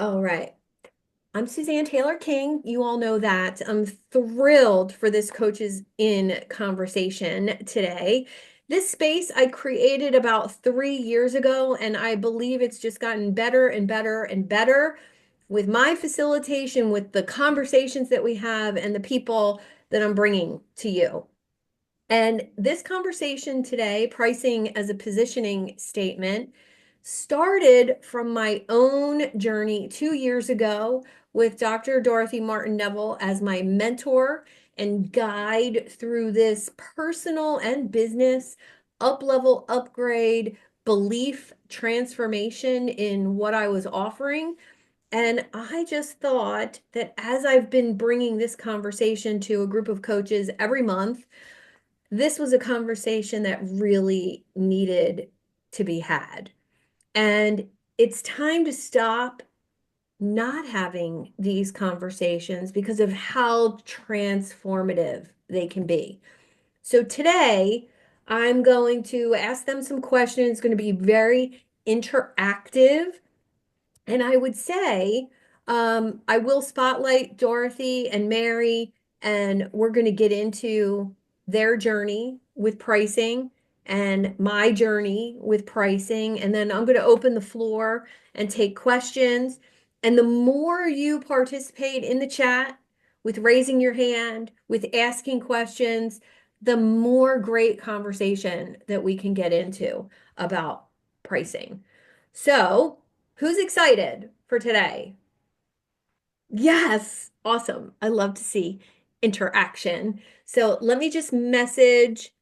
All right. I'm Suzanne Taylor King. You all know that. I'm thrilled for this Coaches in conversation today. This space I created about 3 years ago, and I believe it's just gotten better and better and better with my facilitation, with the conversations that we have, and the people that I'm bringing to you. And this conversation today, pricing as a positioning statement, started from my own journey 2 years ago with Dr. Dorothy Martin-Neville as my mentor and guide through this personal and business up-level upgrade belief transformation in what I was offering. And I just thought that as I've been bringing this conversation to a group of coaches every month, this was a conversation that really needed to be had. And it's time to stop not having these conversations because of how transformative they can be. So today, I'm going to ask them some questions. It's going to be very interactive. And I would say, I will spotlight Dorothy and Mary, and we're going to get into their journey with pricing and my journey with pricing. And then I'm going to open the floor and take questions. And the more you participate in the chat with raising your hand, with asking questions, the more great conversation that we can get into about pricing. So, who's excited for today? Yes, awesome. I love to see interaction. So let me just message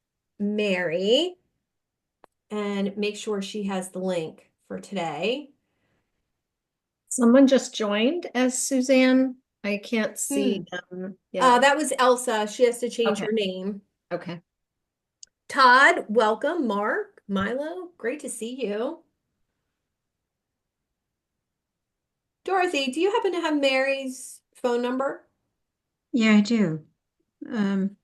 Mary and make sure she has the link for today. Someone just joined as Suzanne. I can't Hmm. see them yet. That was Elsa. She has to change Okay. her name. Okay. Todd, welcome. Mark, Milo, great to see you. Dorothy, do you happen to have Mary's phone number? Yeah, I do. Um,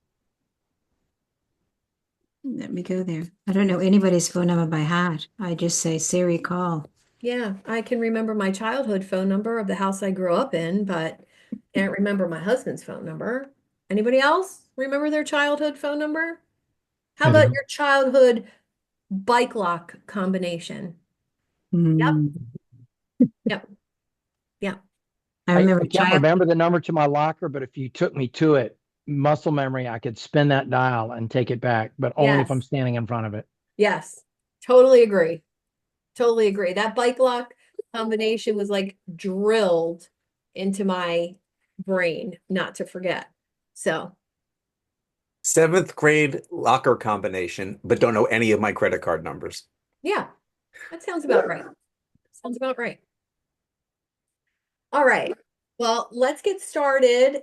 Let me go there. I don't know anybody's phone number by heart. I just say Siri call. Yeah, I can remember my childhood phone number of the house I grew up in, but can't remember my husband's phone number. Anybody else remember their childhood phone number? How I about do. your childhood bike lock combination? Yep, Hmm. yep, yep. I I remember can't remember the number to my locker, but if you took me to it, muscle memory, I could spin that dial and take it back, but only if I'm Yes, standing in front of it. yes. Totally agree. Totally agree. That bike lock combination was like drilled into my brain, not to forget. So, Seventh grade locker combination, but don't know any of my credit card numbers. yeah, that sounds about right. Sounds about right. All right. Well, let's get started.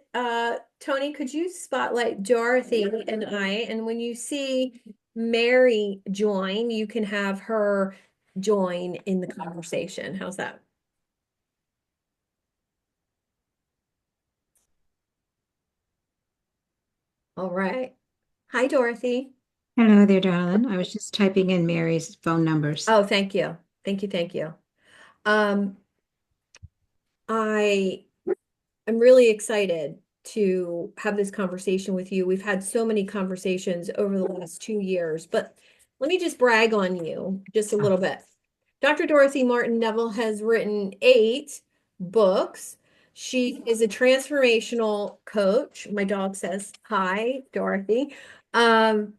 Tony, could you spotlight Dorothy and I? And when you see Mary join, you can have her join in the conversation. How's that? All right. Hi, Dorothy. Hello there, darling. I was just typing in Mary's phone numbers. Oh, thank you. Thank you. Thank you. Um, I I'm really excited to have this conversation with you. We've had so many conversations over the last 2 years, but let me just brag on you just a little bit. Dr. Dorothy Martin-Neville has written 8 books. She is a transformational coach. My dog says, hi, Dorothy. Um,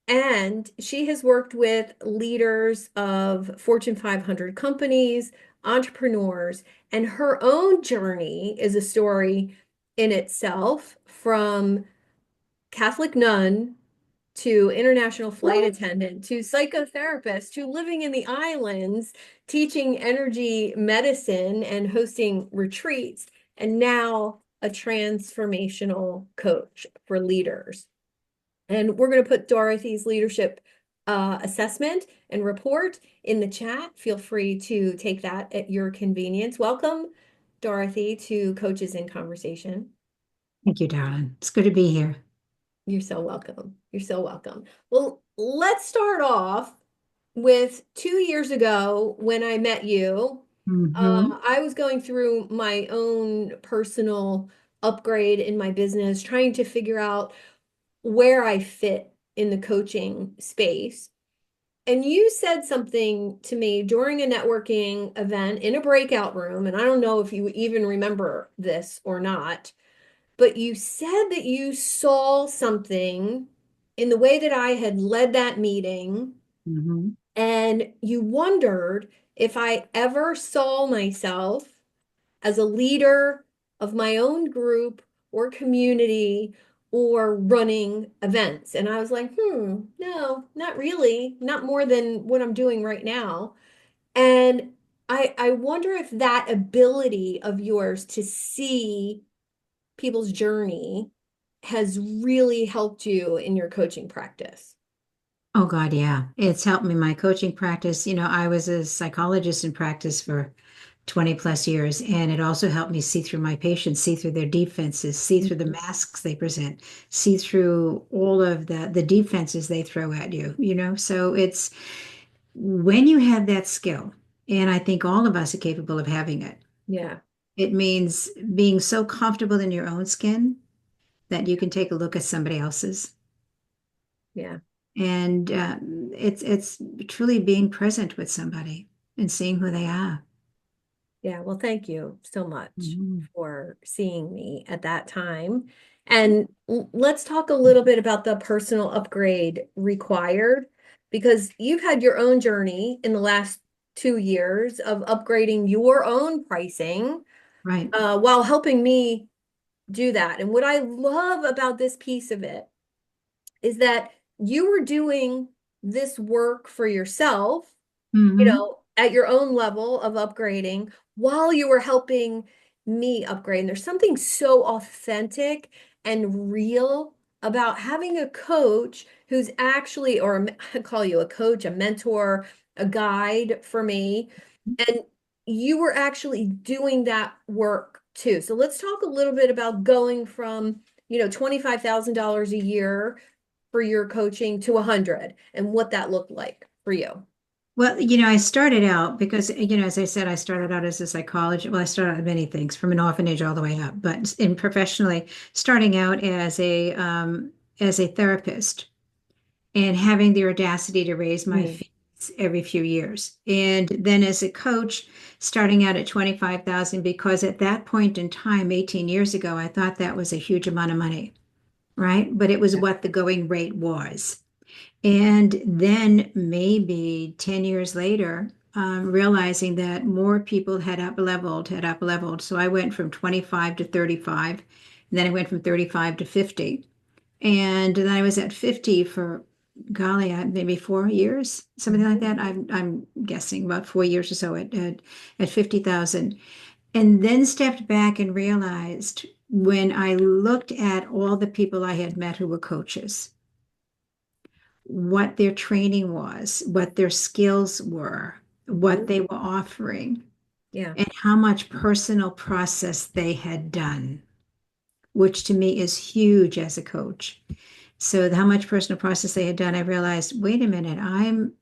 and she has worked with leaders of Fortune 500 companies, entrepreneurs, and her own journey is a story in itself, from Catholic nun to international flight attendant to psychotherapist to living in the islands, teaching energy medicine and hosting retreats, and now a transformational coach for leaders. And we're going to put Dorothy's leadership assessment and report in the chat. Feel free to take that at your convenience. Welcome, Dorothy, to Coaches in Conversation. Thank you, darling. It's good to be here. You're so welcome. You're so welcome. Well, let's start off with 2 years ago when I met you. Mhm. I was going through my own personal upgrade in my business, trying to figure out where I fit in the coaching space. And you said something to me during a networking event in a breakout room, and I don't know if you even remember this or not, but you said that you saw something in the way that I had led that meeting, Mhm. and you wondered if I ever saw myself as a leader of my own group or community or running events. And I was like, no, not really, not more than what I'm doing right now. And I wonder if that ability of yours to see people's journey has really helped you in your coaching practice. Oh God, yeah. It's helped me in my coaching practice. I was a psychologist in practice for 20 plus years, and it also helped me see through my patients, see through their defenses, see through the Mhm. masks they present, see through all of the defenses they throw at you. So it's when you have that skill, and I think all of us are capable of having it. Yeah, It means being so comfortable in your own skin that you can take a look at somebody else's. yeah. And it's truly being present with somebody and seeing who they are. Yeah, well, thank you so much Mhm. for seeing me at that time. And let's talk a little bit about the personal upgrade required, because you've had your own journey in the last 2 years of upgrading your own pricing, Right. while helping me do that. And what I love about this piece of it is that you were doing this work for yourself, Hmm. at your own level of upgrading while you were helping me upgrade. And there's something so authentic and real about having a coach who's actually, or I call you a coach, a mentor, a guide for me. And you were actually doing that work too. So let's talk a little bit about going from, $25,000 a year for your coaching to 100 and what that looked like for you. Well, I started out because, as I said, I started out as a psychologist. Well, I started out many things from an orphanage all the way up, but in professionally, starting out as a therapist and having the audacity to raise my Mm. fees every few years. And then as a coach, starting out at 25,000, because at that point in time, 18 years ago, I thought that was a huge amount of money, right? But it was Yeah. what the going rate was. And then maybe 10 years later, realizing that more people had up leveled. So I went from 25 to 35, and then I went from 35 to 50. And then I was at 50 for, golly, maybe 4 years, something like Mhm. that. I'm guessing about 4 years or so at 50,000. And then stepped back and realized when I looked at all the people I had met who were coaches, what their training was, what their skills were, what Mhm. they were offering, Yeah. and how much personal process they had done, which to me is huge as a coach. So, how much personal process they had done, I realized, wait a minute, I'm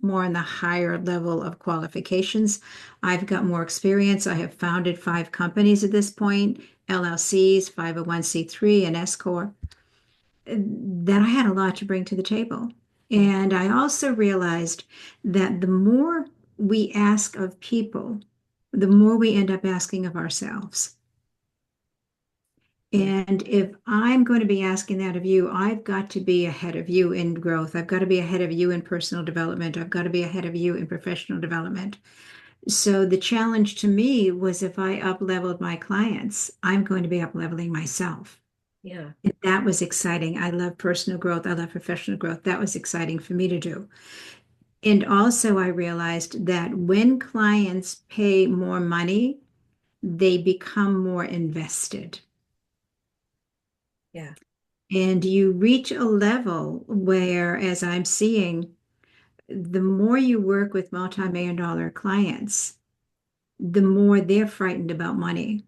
more on the higher level of qualifications. I've got more experience. I have founded 5 companies at this point, LLCs, 501(c)(3, and S Corp. That I had a lot to bring to the table. Mhm. And I also realized that the more we ask of people, the more we end up asking of ourselves. Yeah. And if I'm going to be asking that of you, I've got to be ahead of you in growth. I've got to be ahead of you in personal development. I've got to be ahead of you in professional development. So the challenge to me was if I up leveled my clients, I'm going to be up leveling myself. Yeah. And that was exciting. I love personal growth. I love professional growth. That was exciting for me to do. And also, I realized that when clients pay more money, they become more invested. Yeah. And you reach a level where, as I'm seeing, the more you work with multi-million dollar clients, the more they're frightened about money.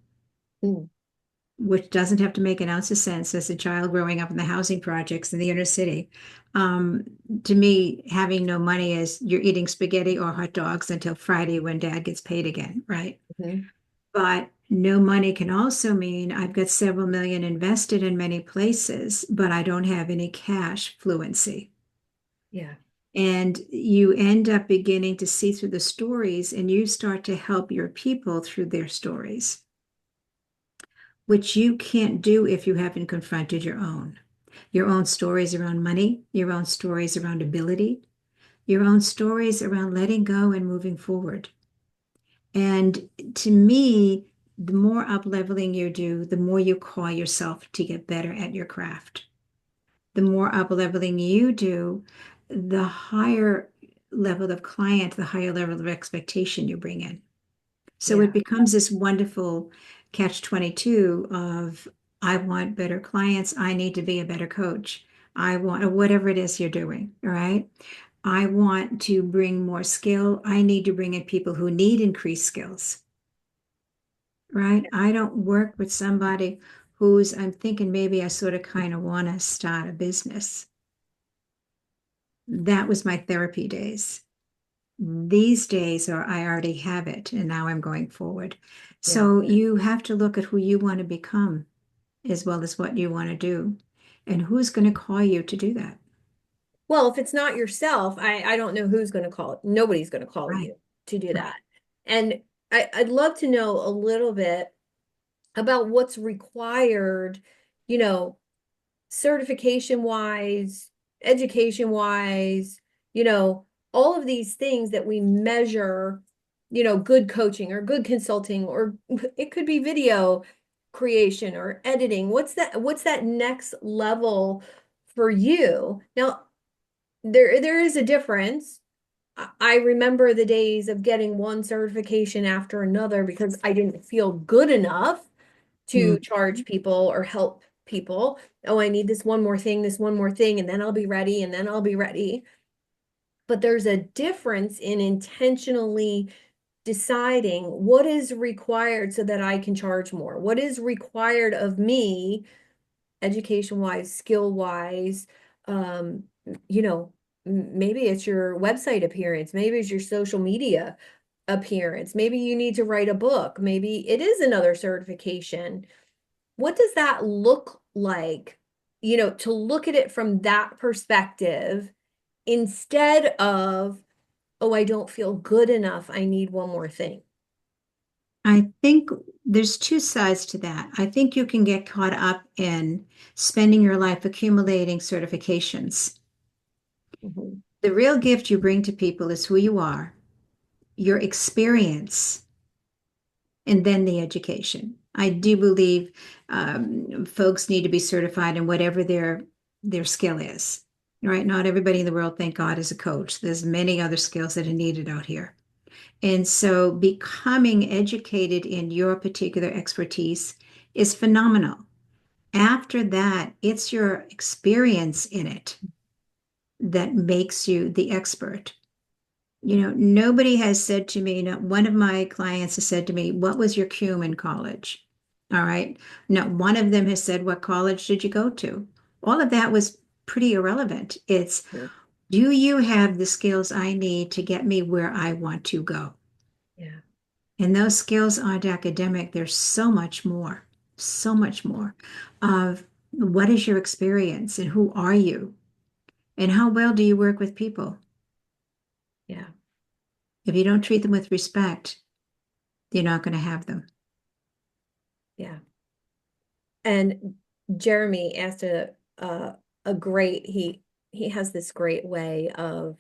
Mm. which doesn't have to make an ounce of sense as a child growing up in the housing projects in the inner city. Um, to me, having no money is you're eating spaghetti or hot dogs until Friday when dad gets paid again, right? Mhm. But no money can also mean I've got several million invested in many places, but I don't have any cash fluency. Yeah. And you end up beginning to see through the stories and you start to help your people through their stories, which you can't do if you haven't confronted your own stories around money, your own stories around ability, your own stories around letting go and moving forward. And to me, the more up leveling you do, the more you call yourself to get better at your craft. The more up leveling you do, the higher level of client, the higher level of expectation you bring in. So it Yeah. becomes this wonderful catch 22 of I want better clients. I need to be a better coach. I want, or whatever it is you're doing. All right. I want to bring more skill. I need to bring in people who need increased skills. Right. I don't work with somebody who's, I'm thinking maybe I sort of kind of want to start a business. That was my therapy days. These days are I already have it and now I'm going forward. Yeah. So you have to look at who you want to become as well as what you want to do and who's going to call you to do that. Well, if it's not yourself, I don't know who's going to call it. Nobody's going to call Right. you to do Right. that. And I'd love to know a little bit about what's required, you know, certification wise, education wise, you know, all of these things that we measure, good coaching or good consulting, or it could be video creation or editing. What's that next level for you? Now, there is a difference. I remember the days of getting one certification after another because I didn't feel good enough to Mm. charge people or help people. Oh, I need this one more thing, and then I'll be ready, and then I'll be ready. But there's a difference in intentionally deciding what is required so that I can charge more. What is required of me, education wise, skill wise, um, you know, maybe it's your website appearance, maybe it's your social media appearance, maybe you need to write a book, maybe it is another certification. What does that look like? To look at it from that perspective instead of, oh, I don't feel good enough. I need one more thing. I think there's two sides to that. I think you can get caught up in spending your life accumulating certifications. Mhm. The real gift you bring to people is who you are, your experience, and then the education. I do believe folks need to be certified in whatever their skill is. Right? Not everybody in the world, thank God, is a coach. There's many other skills that are needed out here. And so becoming educated in your particular expertise is phenomenal. After that, it's your experience in it that makes you the expert. Nobody has said to me, not one of my clients has said to me, what was your cum in college? All right. Not one of them has said, what college did you go to? All of that was pretty irrelevant. It's, Mhm. do you have the skills I need to get me where I want to go? Yeah. And those skills aren't academic. There's so much more of what is your experience and who are you and how well do you work with people? Yeah. If you don't treat them with respect, you're not going to have them. Yeah. And Jeremy asked a great he has this great way of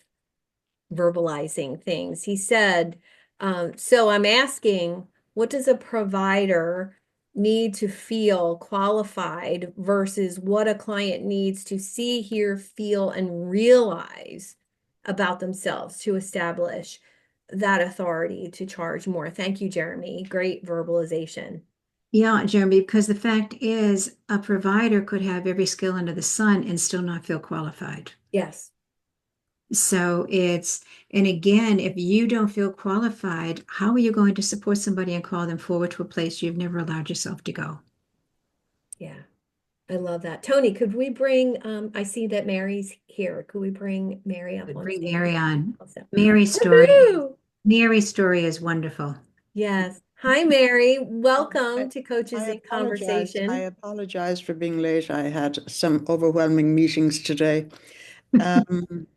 verbalizing things. He said, so I'm asking, what does a provider need to feel qualified versus what a client needs to see, hear, feel, and realize about themselves to establish that authority to charge more? Thank you, Jeremy. Great verbalization. Yeah, Jeremy, because the fact is, a provider could have every skill under the sun and still not feel qualified. Yes. So and again, if you don't feel qualified, how are you going to support somebody and call them forward to a place you've never allowed yourself to go? Yeah, I love that. Tony, could we bring, I see that Mary's here. Could we bring Mary up on Bring stage? Mary on. Also? Mary's Woohoo! story is wonderful. Yes. Hi, Mary. I, Welcome to Coaches I in apologize. I Conversation. apologize for being late. I had some overwhelming meetings today. Um,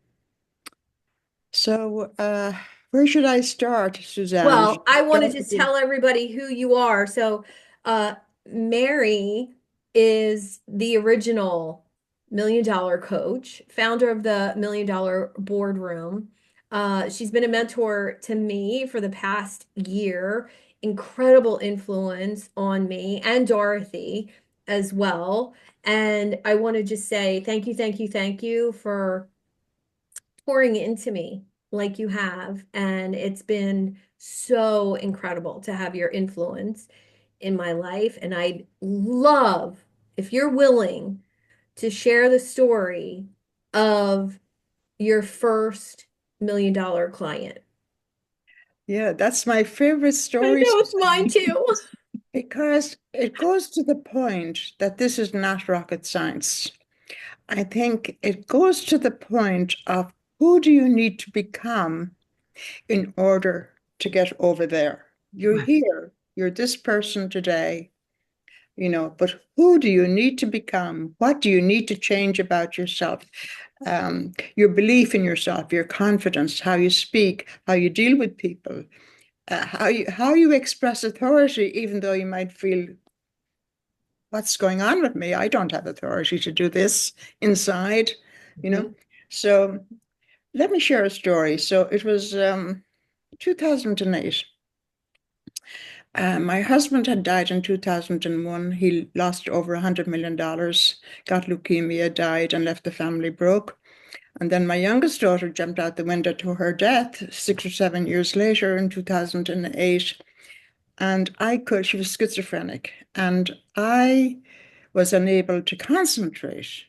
so where should I start, Suzanne? Should Well, I I want to start with just you? tell everybody who you are. So, Mary is the original Million Dollar Coach, founder of the Million Dollar Boardroom. She's been a mentor to me for the past year, incredible influence on me and Dorothy as well. And I want to just say thank you, thank you, thank you for pouring into me like you have. And it's been so incredible to have your influence in my life. And I'd love if you're willing to share the story of your first million dollar client. Yeah, that's my favorite I story, know it's mine Suzanne, too. because it goes to the point that this is not rocket science. I think it goes to the point of who do you need to become in order to get over there? You're Right. here, you're this person today, but who do you need to become? What do you need to change about yourself? Your belief in yourself, your confidence, how you speak, how you deal with people, how you express authority, even though you might feel, what's going on with me? I don't have authority to do this inside, you know. Mhm. So let me share a story. So it was 2008. My husband had died in 2001. He lost over $100 million, got leukemia, died, and left the family broke. And then my youngest daughter jumped out the window to her death 6 or 7 years later in 2008. And she was schizophrenic, and I was unable to concentrate.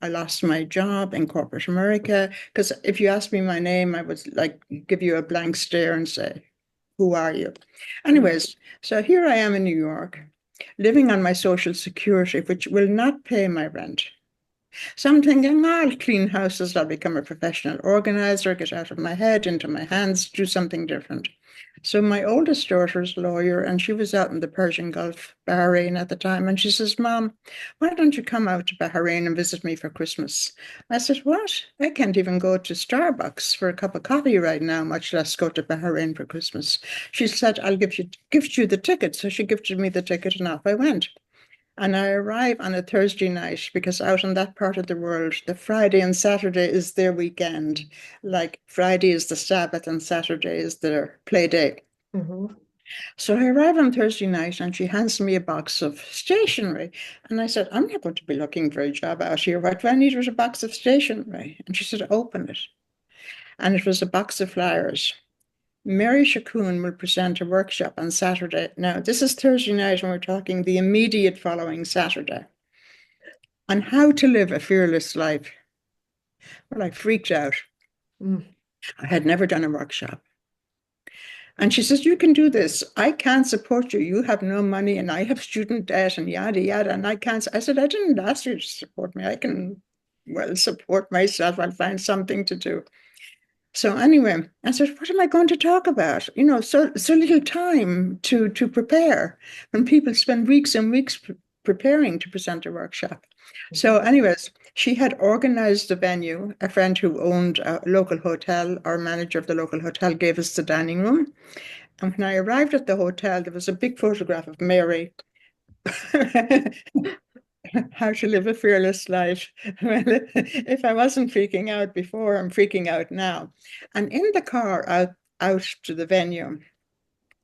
I lost my job in corporate America because if you asked me my name, I would like give you a blank stare and say, who are you? Anyways, so here I am in New York, living on my social security, which will not pay my rent. So I'm thinking, I'll clean houses, I'll become a professional organizer, get out of my head, into my hands, do something different. So my oldest daughter's a lawyer, and she was out in the Persian Gulf, Bahrain at the time, and she says, Mom, why don't you come out to Bahrain and visit me for Christmas? I said, what? I can't even go to Starbucks for a cup of coffee right now, much less go to Bahrain for Christmas. She said, I'll gift you the ticket. So she gifted me the ticket, and off I went. And I arrive on a Thursday night because out in that part of the world, the Friday and Saturday is their weekend. Like Friday is the Sabbath and Saturday is their play day. Mhm. So I arrive on Thursday night and she hands me a box of stationery. And I said, I'm not going to be looking for a job out here. What do I need with a box of stationery? And she said, open it. And it was a box of flyers. Mary Shakun will present a workshop on Saturday. Now, this is Thursday night, and we're talking the immediate following Saturday on how to live a fearless life. Well, I freaked out. Mm. I had never done a workshop. And she says, you can do this. I can't support you. You have no money, and I have student debt, and yada, yada. And I can't. I said, I didn't ask you to support me. I can, well, support myself. I'll find something to do. So anyway, I said, what am I going to talk about? So little time to prepare when people spend weeks and weeks preparing to present a workshop. So anyways, she had organized the venue. A friend who owned a local hotel, our manager of the local hotel, gave us the dining room. And when I arrived at the hotel, there was a big photograph of Mary. How to live a fearless life. Well, if I wasn't freaking out before, I'm freaking out now. And in the car out to the venue,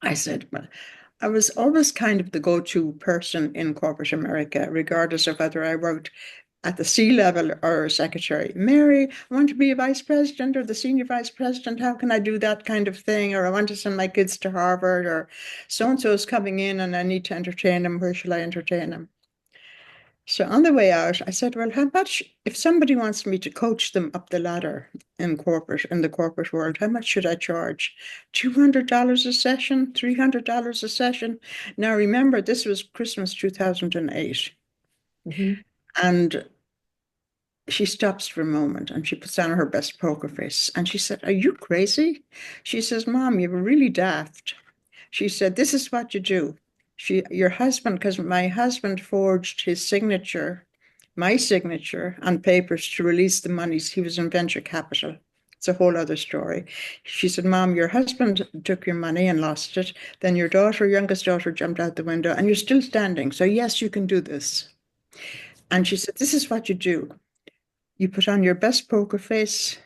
I said, well, I was always kind of the go-to person in corporate America, regardless of whether I worked at the C level or a secretary. Mary, I want to be a vice president or the senior vice president. How can I do that kind of thing? Or I want to send my kids to Harvard, or so-and-so is coming in and I need to entertain them. Where shall I entertain them? So on the way out, I said, well, how much, if somebody wants me to coach them up the ladder in the corporate world, how much should I charge? $200 a session, $300 a session. Now, remember, this was Christmas 2008. Mhm. And she stops for a moment and she puts on her best poker face. And she said, "Are you crazy?" She says, "Mom, you were really daft." She said, "This is what you do. Your husband, because my husband forged his signature, my signature on papers to release the monies. He was in venture capital. It's a whole other story." She said, "Mom, your husband took your money and lost it. Then your daughter, youngest daughter, jumped out the window and you're still standing. So yes, you can do this." And she said, "This is what you do. You put on your best poker face,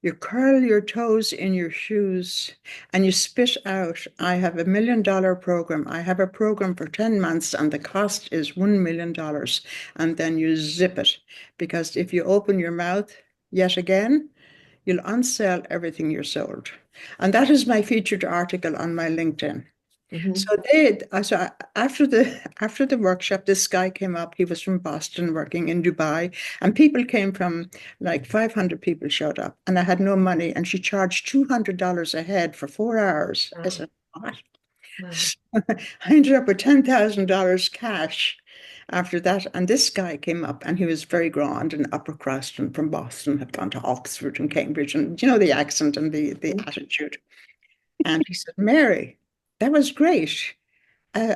you curl your toes in your shoes, and you spit out, 'I have $1 million program. I have a program for 10 months, and the cost is $1 million.' And then you zip it. Because if you open your mouth yet again, you'll unsell everything you're sold." And that is my featured article on my LinkedIn. Mhm. So after the workshop, this guy came up. He was from Boston, working in Dubai, and people came from, like, 500 people showed up, and I had no money, and she charged $200 a head for 4 hours. I Wow. said, "What?" Wow. So I ended up with $10,000 cash after that. And this guy came up, and he was very grand and upper crust and from Boston, had gone to Oxford and Cambridge, and the accent and the attitude. And he said, "Mary, that was great. Uh,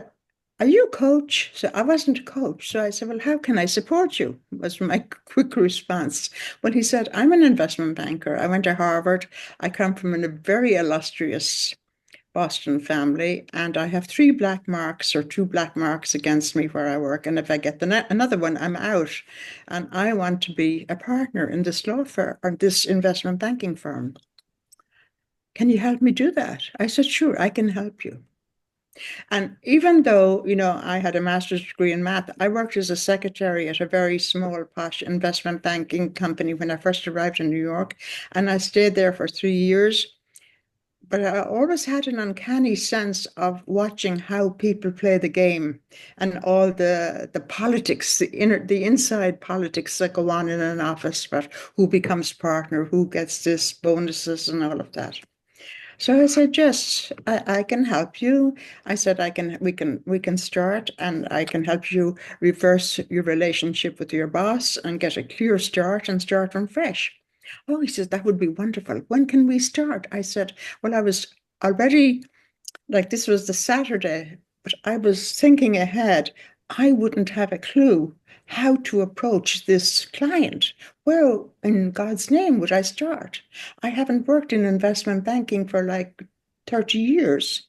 are you a coach?" So I wasn't a coach. So I said, "Well, how can I support you?" was my quick response. Well, he said, "I'm an investment banker. I went to Harvard. I come from a very illustrious Boston family, and I have 3 black marks or 2 black marks against me where I work. And if I get another one, I'm out. And I want to be a partner in this law firm or this investment banking firm. Can you help me do that?" I said, "Sure, I can help you." And even though, I had a master's degree in math, I worked as a secretary at a very small, posh investment banking company when I first arrived in New York. And I stayed there for 3 years. But I always had an uncanny sense of watching how people play the game and all the politics, the inside politics that go on in an office, but who becomes partner, who gets this bonuses and all of that. So I said, "Yes, I can help you." I said, we can start, and I can help you reverse your relationship with your boss and get a clear start and start from fresh." "Oh," he says, "that would be wonderful. When can we start?" I said, "Well, I was already, like, this was the Saturday, but I was thinking ahead. I wouldn't have a clue how to approach this client. Where in God's name would I start? I haven't worked in investment banking for like 30 years.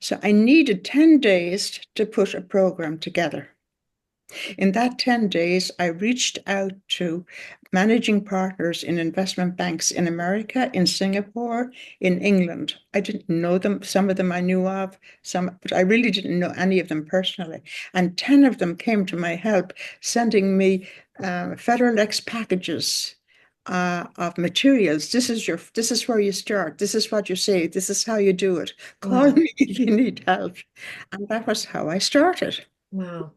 So I needed 10 days to put a program together. In that 10 days, I reached out to managing partners in investment banks in America, in Singapore, in England. I didn't know them. Some of them I knew of, but I really didn't know any of them personally. And 10 of them came to my help, sending me Federal X packages of materials. This is where you start. This is what you say. This is how you do it. Call Wow. me if you need help. And that was how I started. Wow.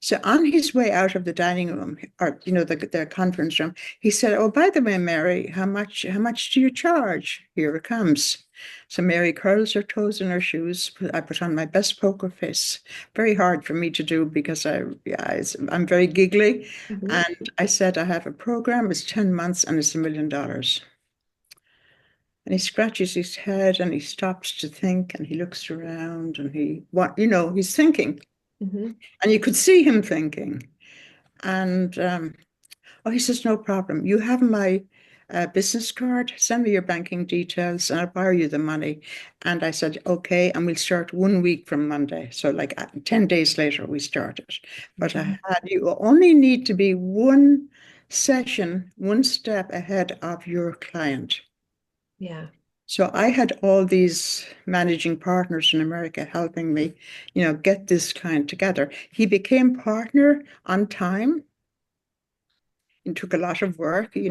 So on his way out of the dining room, or the conference room, he said, "Oh, by the way, Mary, how much do you charge?" Here it comes. So Mary curls her toes in her shoes. I put on my best poker face. Very hard for me to do because I'm very giggly. Mhm. And I said, "I have a program. It's 10 months and it's $1 million." And he scratches his head and he stops to think and he looks around and he's thinking. Mhm. And you could see him thinking. And he says, "No problem. You have my business card. Send me your banking details and I'll wire you the money." And I said, "Okay." And we'll start 1 week from Monday. So like 10 days later, we started. But you only need to be one session, one step ahead of your client. Yeah. So I had all these managing partners in America helping me, get this client together. He became partner on time. It took a lot of work. We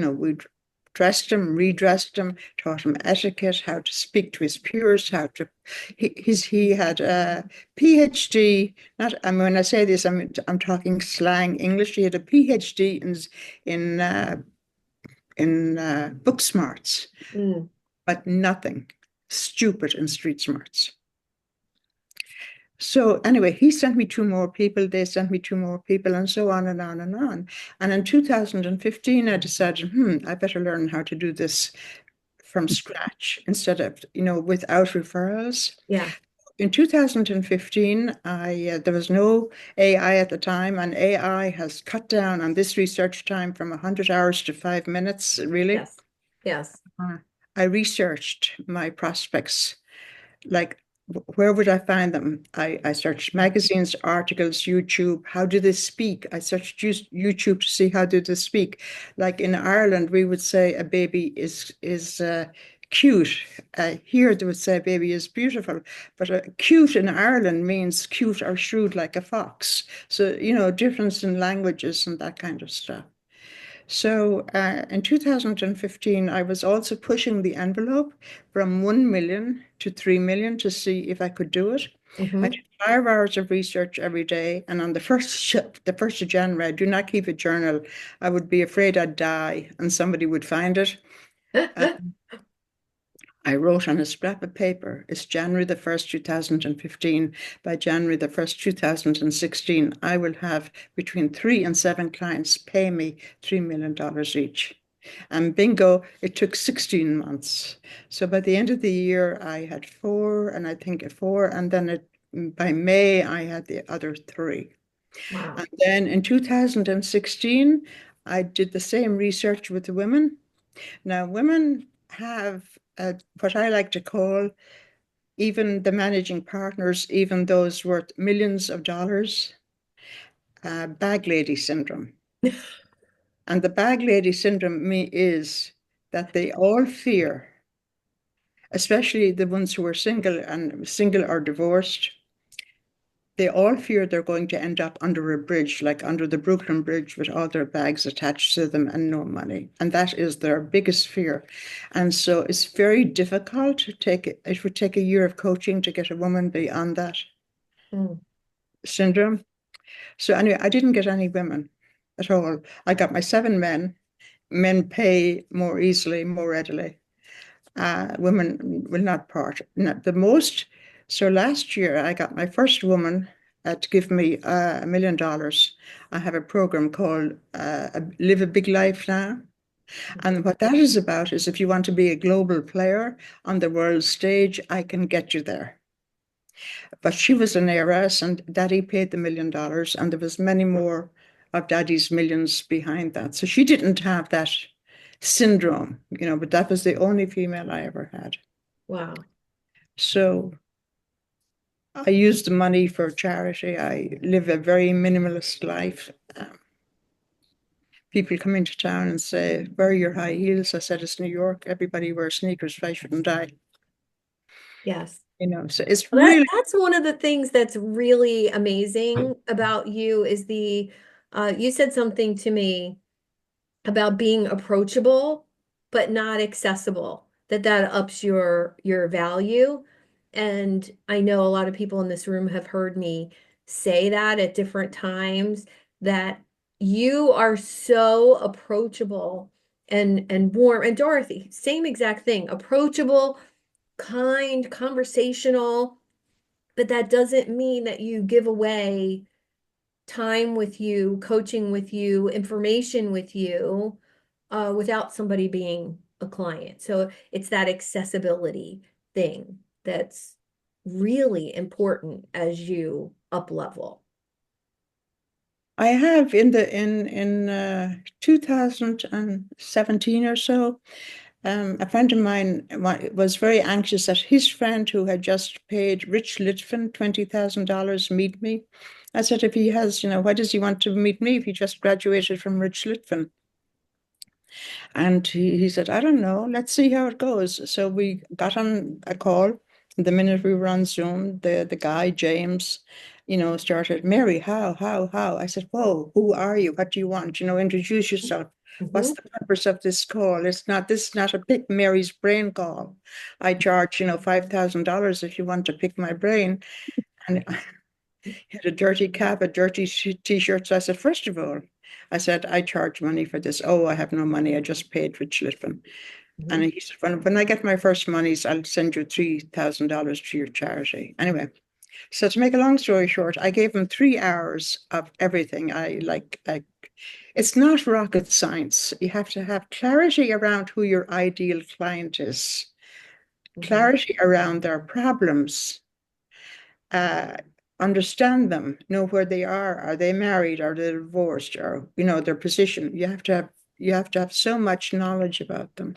dressed him, redressed him, taught him etiquette, how to speak to his peers, he had a PhD. Not, I mean, when I say this, I'm talking slang English. He had a PhD in book smarts, Mm. but nothing stupid in street smarts. So anyway, he sent me two more people, they sent me two more people, and so on and on and on. And in 2015, I decided, I better learn how to do this from scratch instead of, without referrals. Yeah. In 2015, there was no AI at the time, and AI has cut down on this research time from 100 hours to 5 minutes, really. Yes. Yes. I researched my prospects, like where would I find them? I searched magazines, articles, YouTube. How do they speak? I searched YouTube to see how do they speak. Like in Ireland, we would say a baby is cute. Here they would say a baby is beautiful. But cute in Ireland means cute or shrewd like a fox. So, difference in languages and that kind of stuff. So in 2015, I was also pushing the envelope from 1 million to 3 million to see if I could do it. I did 5 hours of research every day. And on the 1st of January, I do not keep a journal. I would be afraid I'd die and somebody would find it. I wrote on a scrap of paper, it's January the 1st, 2015. By January the 1st, 2016, I will have between 3 and 7 clients pay me $3 million each. And bingo, it took 16 months. So by the end of the year, I had 4, and I think 4, and then by May, I had the other 3. Wow. And then in 2016, I did the same research with the women. Now, women have what I like to call, even the managing partners, even those worth millions of dollars, bag lady syndrome. And the bag lady syndrome is that they all fear, especially the ones who are single or divorced, they all fear they're going to end up under a bridge, like under the Brooklyn Bridge, with all their bags attached to them and no money. And that is their biggest fear. And so it's very difficult to it would take a year of coaching to get a woman beyond that syndrome. So anyway, I didn't get any women at all. I got my 7 men. Men pay more easily, more readily. Women will not part. Not the most. So last year, I got my first woman to give me $1 million. I have a program called Live a Big Life Now. And what that is about is if you want to be a global player on the world stage, I can get you there. But she was an heiress, and Daddy paid the $1 million, and there was many more of Daddy's millions behind that. So she didn't have that syndrome, but that was the only female I ever had. Wow. So I use the money for charity. I live a very minimalist life. People come into town and say, where are your high heels? I said, it's New York. Everybody wears sneakers. I shouldn't die. Yes. So it's Well, really. that's one of the things that's really amazing about you is you said something to me about being approachable, but not accessible, that ups your value. And I know a lot of people in this room have heard me say that at different times, that you are so approachable and warm. And Dorothy, same exact thing, approachable, kind, conversational, but that doesn't mean that you give away time with you, coaching with you, information with you, without somebody being a client. So it's that accessibility thing that's really important as you up level. I have in 2017 or so, a friend of mine was very anxious that his friend who had just paid Rich Litvin $20,000 meet me. I said, if he has, why does he want to meet me if he just graduated from Rich Litvin? And he said, I don't know, let's see how it goes. So we got on a call. The minute we were on Zoom, the guy, James, started, Mary, how? I said, whoa, who are you? What do you want? Introduce yourself. What's the purpose of this call? This is not a pick Mary's brain call. I charge, $5,000 if you want to pick my brain. And he had a dirty cap, a dirty t-shirt. So I said, first of all, I charge money for this. Oh, I have no money. I just paid Rich Litvin. And he said, when I get my first monies, I'll send you $3,000 to your charity. Anyway, So to make a long story short, I gave him 3 hours of everything. It's not rocket science. You have to have clarity around who your ideal client is, clarity around their problems, uh, understand them, know where they are. Are they married? Are they divorced? Or, their position. You have to have so much knowledge about them.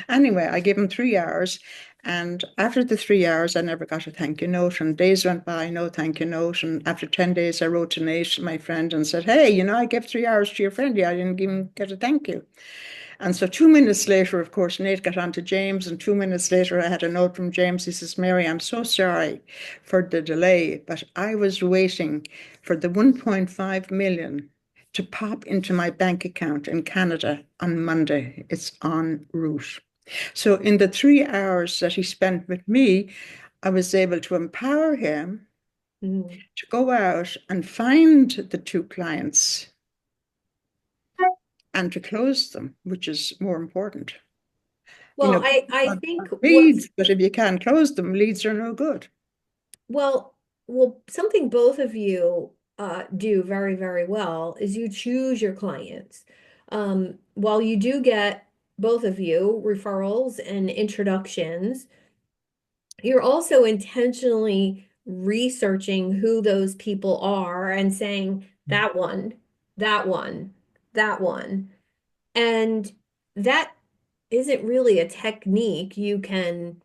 Anyway, I gave him 3 hours. And after the 3 hours, I never got a thank you note. And days went by, no thank you note. And after 10 days, I wrote to Nate, my friend, and said, hey, I gave 3 hours to your friend. Yeah, I didn't even get a thank you. And so 2 minutes later, of course, Nate got on to James. And 2 minutes later, I had a note from James. He says, Mary, I'm so sorry for the delay, but I was waiting for the 1.5 million to pop into my bank account in Canada on Monday. It's en route. So in the 3 hours that he spent with me, I was able to empower him to go out and find the two clients and to close them, which is more important. Well, I think leads, but if you can't close them, leads are no good. well, something both of you do very, very well is you choose your clients. While you do get both of you referrals and introductions, you're also intentionally researching who those people are and saying that one, that one, that one. And that isn't really a technique you can,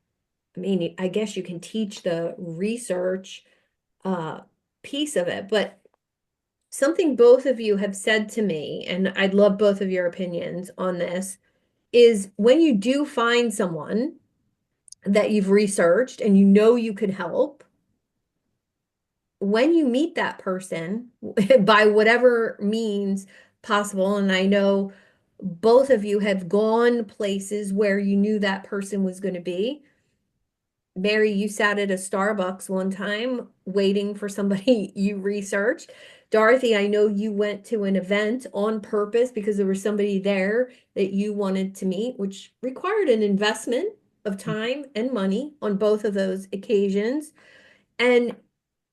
I mean, I guess you can teach the research piece of it, but something both of you have said to me, and I'd love both of your opinions on this, is when you do find someone that you've researched and you know you could help, when you meet that person by whatever means possible, and I know both of you have gone places where you knew that person was going to be. Mary, you sat at a Starbucks one time waiting for somebody you researched. Dorothy, I know you went to an event on purpose because there was somebody there that you wanted to meet, which required an investment of time and money on both of those occasions. And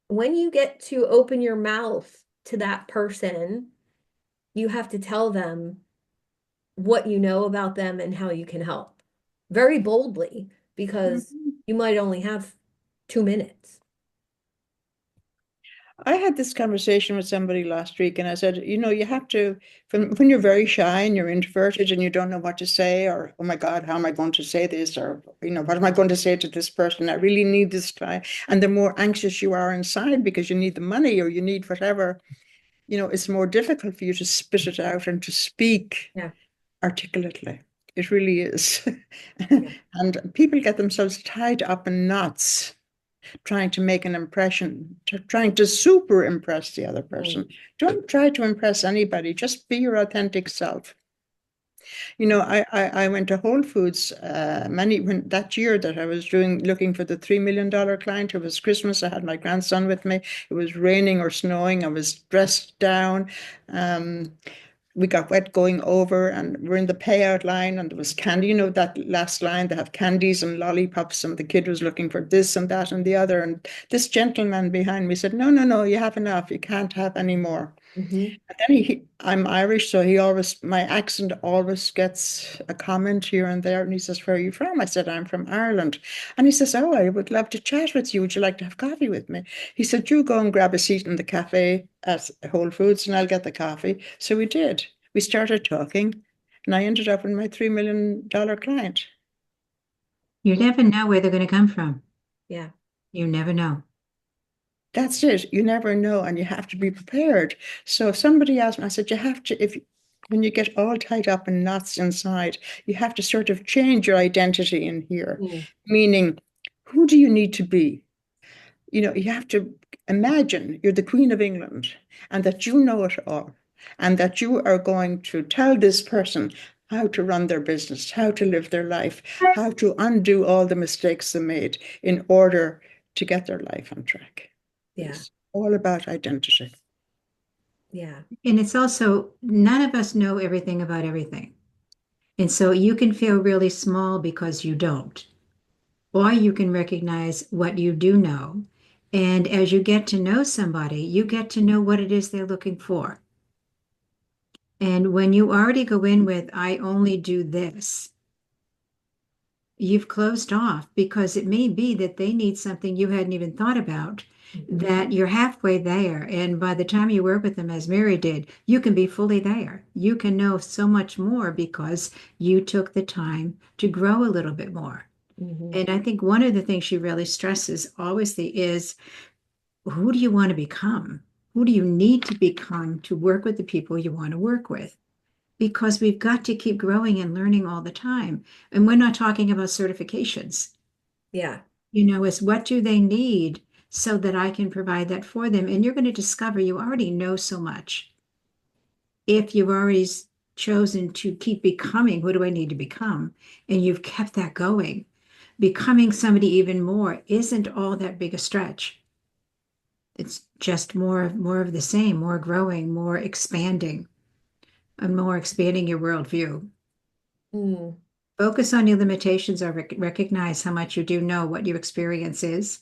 when you get to open your mouth to that person, you have to tell them what you know about them and how you can help very boldly because you might only have 2 minutes. I had this conversation with somebody last week, and I said, you have to, when you're very shy and you're introverted and you don't know what to say, or, oh my God, how am I going to say this? Or, what am I going to say to this person? I really need this guy. And the more anxious you are inside because you need the money or you need whatever, it's more difficult for you to spit it out and to speak articulately. It really is. And people get themselves tied up in knots trying to make an impression, trying to super impress the other person. Don't try to impress anybody. Just be your authentic self. I went to Whole Foods that year that I was looking for the $3 million client. It was Christmas. I had my grandson with me. It was raining or snowing. I was dressed down. We got wet going over, and we're in the payout line, and there was candy. That last line, they have candies and lollipops, and the kid was looking for this and that and the other. And this gentleman behind me said, no, no, no, you have enough. You can't have any more. And then I'm Irish, so my accent always gets a comment here and there. And he says, where are you from? I said, I'm from Ireland. And he says, oh, I would love to chat with you. Would you like to have coffee with me? He said, you go and grab a seat in the cafe at Whole Foods and I'll get the coffee. So we did. We started talking and I ended up with my $3 million client. You never know where they're going to come from. Yeah. You never know. That's it. You never know, and you have to be prepared. So if somebody asked me, I said, you have to, when you get all tied up in knots inside, you have to sort of change your identity in here, meaning, who do you need to be? You have to imagine you're the Queen of England and that you know it all, and that you are going to tell this person how to run their business, how to live their life, how to undo all the mistakes they made in order to get their life on track. Yeah. It's all about identity. Yeah. And it's also, none of us know everything about everything. And so you can feel really small because you don't. Or you can recognize what you do know And as you get to know somebody, you get to know what it is they're looking for. And when you already go in with, I only do this, you've closed off because it may be that they need something you hadn't even thought about, that you're halfway there. And by the time you work with them, as Mary did, you can be fully there. You can know so much more because you took the time to grow a little bit more. And I think one of the things she really stresses always is, who do you want to become? Who do you need to become to work with the people you want to work with? Because we've got to keep growing and learning all the time. And we're not talking about certifications. Yeah. Is what do they need so that I can provide that for them? And you're going to discover you already know so much. If you've already chosen to keep becoming, who do I need to become? And you've kept that going. Becoming somebody even more isn't all that big a stretch. It's just more of the same, more growing, more expanding, and more expanding your worldview. Mm. Focus on your limitations or recognize how much you do know what your experience is.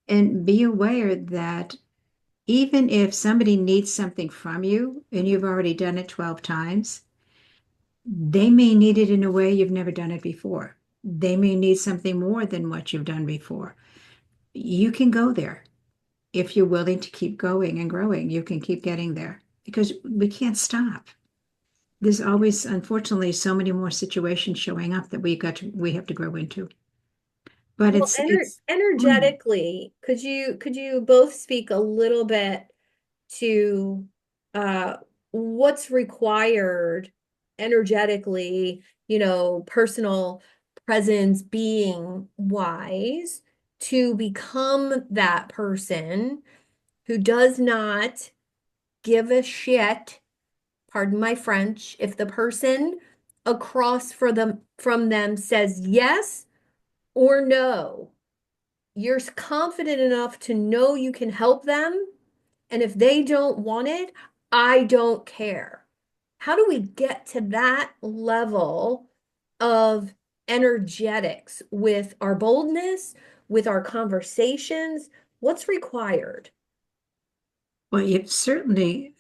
And be aware that even if somebody needs something from you and you've already done it 12 times, they may need it in a way you've never done it before. They may need something more than what you've done before. You can go there. If you're willing to keep going and growing, you can keep getting there because we can't stop. There's always, unfortunately, so many more situations showing up that we have to grow into. But Well, it's energetically, could you both speak a little bit to uh what's required energetically, personal presence being wise to become that person who does not give a shit, pardon my French, if the person across from them says yes or no. You're confident enough to know you can help them. And if they don't want it, I don't care. How do we get to that level of energetics with our boldness, with our conversations? What's required? well, you've certainly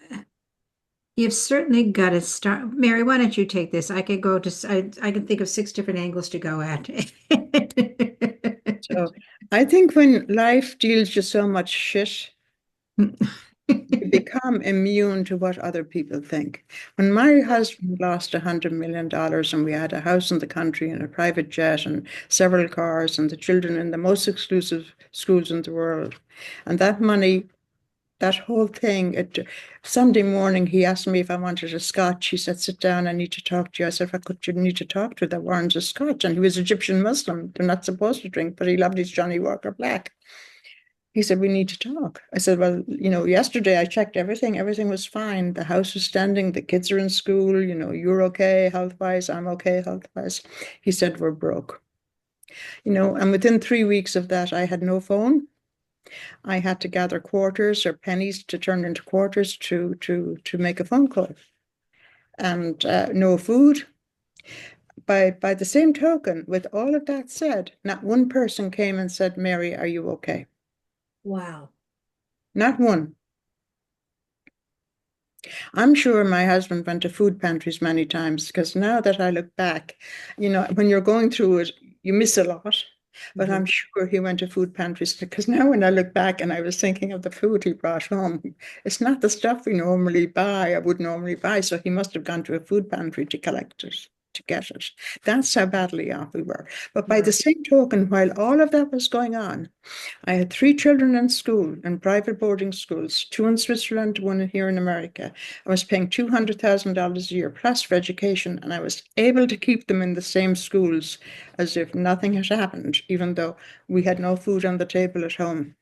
got to start. Mary, why don't you take this? I could go to I can think of 6 different angles to go at. So I think when life deals you so much shit, you become immune to what other people think. When my husband lost $100 million and we had a house in the country and a private jet and several cars and the children in the most exclusive schools in the world, and that money, that whole thing, Sunday morning, he asked me if I wanted a scotch. He said, sit down, I need to talk to you. I said, what could you need to talk to that warrants a scotch? And he was Egyptian Muslim. They're not supposed to drink, but he loved his Johnny Walker Black. He said, we need to talk. I said, well, yesterday I checked everything. Everything was fine. The house was standing. The kids are in school. You're okay health-wise. I'm okay health-wise. He said, we're broke. And within 3 weeks of that, I had no phone. I had to gather quarters or pennies to turn into quarters to make a phone call. And no food. By the same token, with all of that said, not one person came and said, Mary, are you okay? Wow. Not one. I'm sure my husband went to food pantries many times because now that I look back, when you're going through it, you miss a lot. But I'm sure he went to food pantries because now when I look back and I was thinking of the food he brought home, it's not the stuff we normally buy, I would normally buy. So he must have gone to a food pantry to collect it, to get it. That's how badly off we were. But by the same token, while all of that was going on, I had 3 children in school, in private boarding schools, 2 in Switzerland, 1 here in America. I was paying $200,000 a year plus for education, and I was able to keep them in the same schools as if nothing had happened, even though we had no food on the table at home.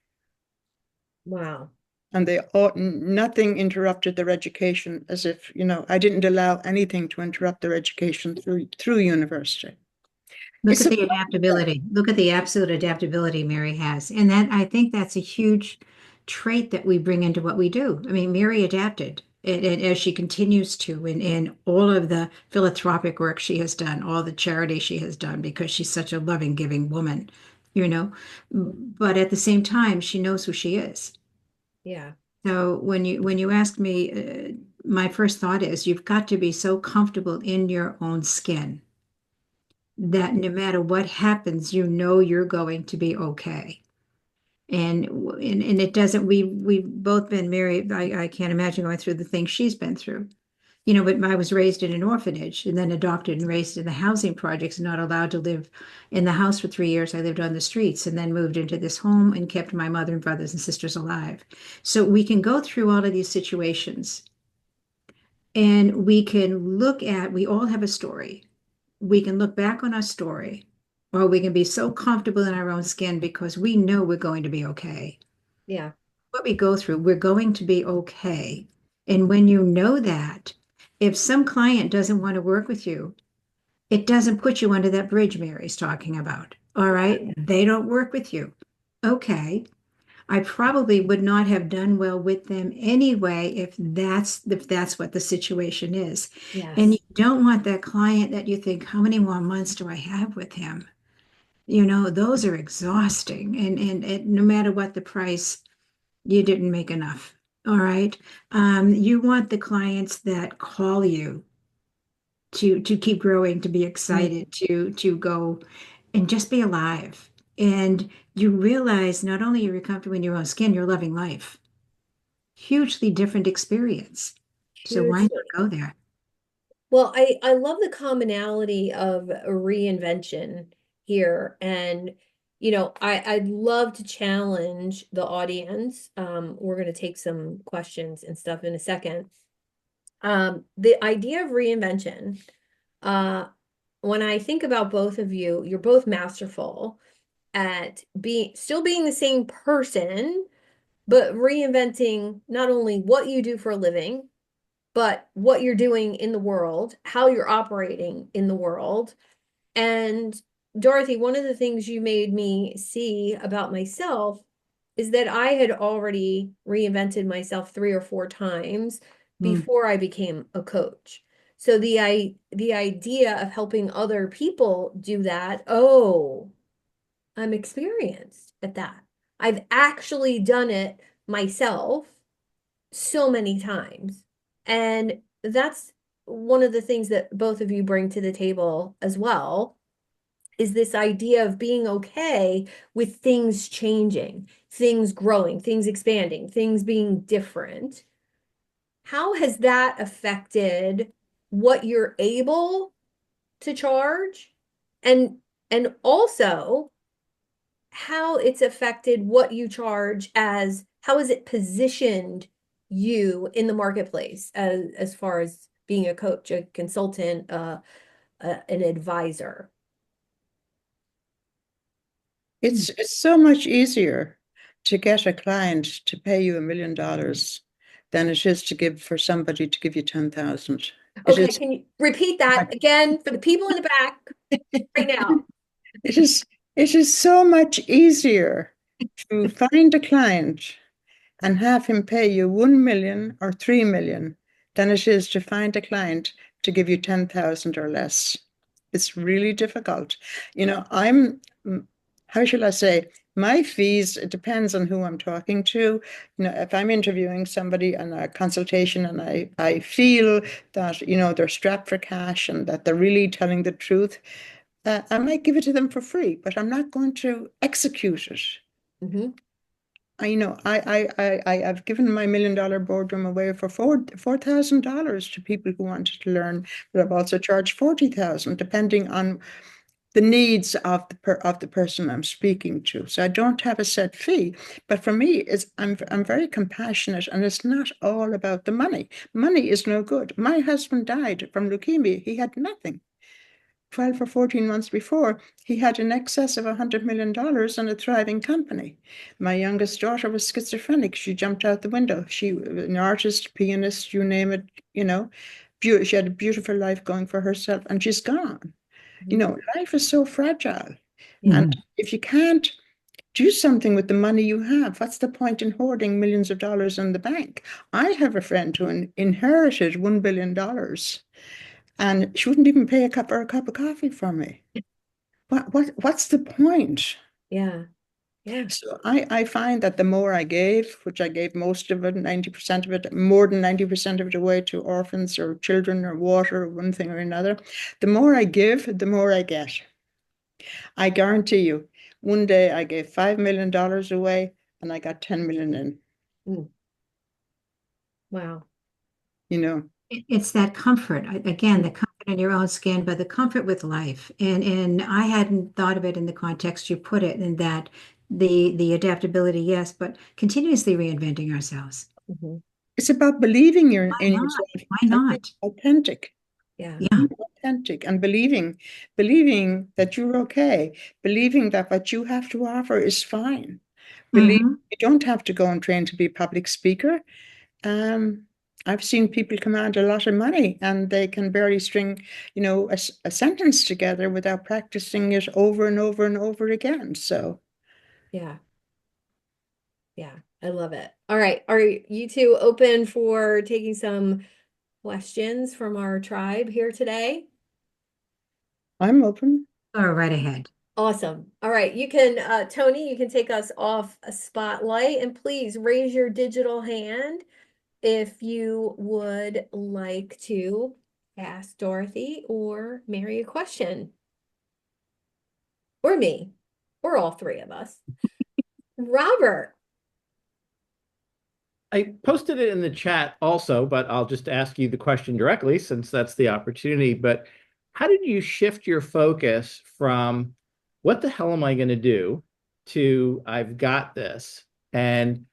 Wow. And nothing interrupted their education, as if, I didn't allow anything to interrupt their education through university. Look at the adaptability. Look at the absolute adaptability Mary has. And I think that's a huge trait that we bring into what we do. I mean, Mary adapted and as she continues to in all of the philanthropic work she has done, all the charity she has done, because she's such a loving, giving woman. you know, but at the same time, she knows who she is. Yeah. So when you ask me, my first thought is you've got to be so comfortable in your own skin that no matter what happens, you know you're going to be okay. And it doesn't, we've both been married. I can't imagine going through the things she's been through. But I was raised in an orphanage and then adopted and raised in the housing projects, not allowed to live in the house for 3 years. I lived on the streets and then moved into this home and kept my mother and brothers and sisters alive. So we can go through all of these situations and we all have a story. We can look back on our story, or we can be so comfortable in our own skin because we know we're going to be okay. Yeah. What we go through, we're going to be okay. And when you know that, if some client doesn't want to work with you, it doesn't put you under that bridge Mary's talking about. All right. They don't work with you. Okay. I probably would not have done well with them anyway if that's what the situation is. And you Yes. don't want that client that you think, how many more months do I have with him? Those are exhausting. And no matter what the price, you didn't make enough. All right. You want the clients that call you to keep growing, to be excited, to go and just be alive. And you realize not only you're comfortable in your own skin, you're loving life. Hugely different experience. So why not Hugely. go there? Well, I love the commonality of reinvention here. And, I'd love to challenge the audience. We're going to take some questions and stuff in a second. The idea of reinvention, uh, when I think about both of you, you're both masterful at still being the same person, but reinventing not only what you do for a living, but what you're doing in the world, how you're operating in the world. And Dorothy, one of the things you made me see about myself is that I had already reinvented myself 3 or 4 times Mm. before I became a coach. So the idea of helping other people do that, oh, I'm experienced at that. I've actually done it myself so many times. And that's one of the things that both of you bring to the table as well, is this idea of being okay with things changing, things growing, things expanding, things being different. How has that affected what you're able to charge? And also how it's affected what you charge, as how has it positioned you in the marketplace as far as being a coach, a consultant, an advisor? It's so much easier to get a client to pay you $1 million than it is for somebody to give you 10,000. Okay, can you repeat that again for the people in the back right now? It is it is so much easier to find a client and have him pay you 1 million or 3 million than it is to find a client to give you 10,000 or less. It's really difficult. How shall I say, my fees, it depends on who I'm talking to. If I'm interviewing somebody in a consultation and I feel that, they're strapped for cash and that they're really telling the truth, I might give it to them for free, but I'm not going to execute it. Mm-hmm. I've given my $1 Million Boardroom away for $4,000 to people who wanted to learn, but I've also charged 40,000, depending on the needs of the person I'm speaking to. So I don't have a set fee, but for me, I'm very compassionate, and it's not all about the money. Money is no good. My husband died from leukemia. He had nothing. 12 or 14 months before, he had in excess of $100 million and a thriving company. My youngest daughter was schizophrenic. She jumped out the window. She was an artist, pianist, you name it, she had a beautiful life going for herself, and she's gone. Life is so fragile. Yeah. And if you can't do something with the money you have, what's the point in hoarding millions of dollars in the bank? I have a friend who inherited $1 billion, and she wouldn't even pay a cup of coffee for me. What's the point? Yeah. Yeah. So I find that the more I gave, which I gave most of it, 90% of it, more than 90% of it away to orphans or children or water or one thing or another, the more I give, the more I get. I guarantee you, one day I gave $5 million away and I got 10 million in, Mm. Wow. you know. It's that comfort, again, the comfort in your own skin, but the comfort with life. And I hadn't thought of it in the context you put it, in that the adaptability, yes, but continuously reinventing ourselves. Mhm. It's about believing Why in not? yourself Why and being not? authentic. Yeah. Yeah. Being authentic and believing that you're okay, believing that what you have to offer is fine. Believe Hmm. you don't have to go and train to be a public speaker. Um, I've seen people command a lot of money and they can barely string, a sentence together without practicing it over and over and over again. So Yeah. Yeah. I love it. All right. Are you two open for taking some questions from our tribe here today? I'm open. Go right ahead. Awesome. All right. You can, Tony, you can take us off a spotlight, and please raise your digital hand if you would like to ask Dorothy or Mary a question, or me, or all three of us. Robert. I posted it in the chat also, but I'll just ask you the question directly since that's the opportunity. But how did you shift your focus from what the hell am I going to do to I've got this? And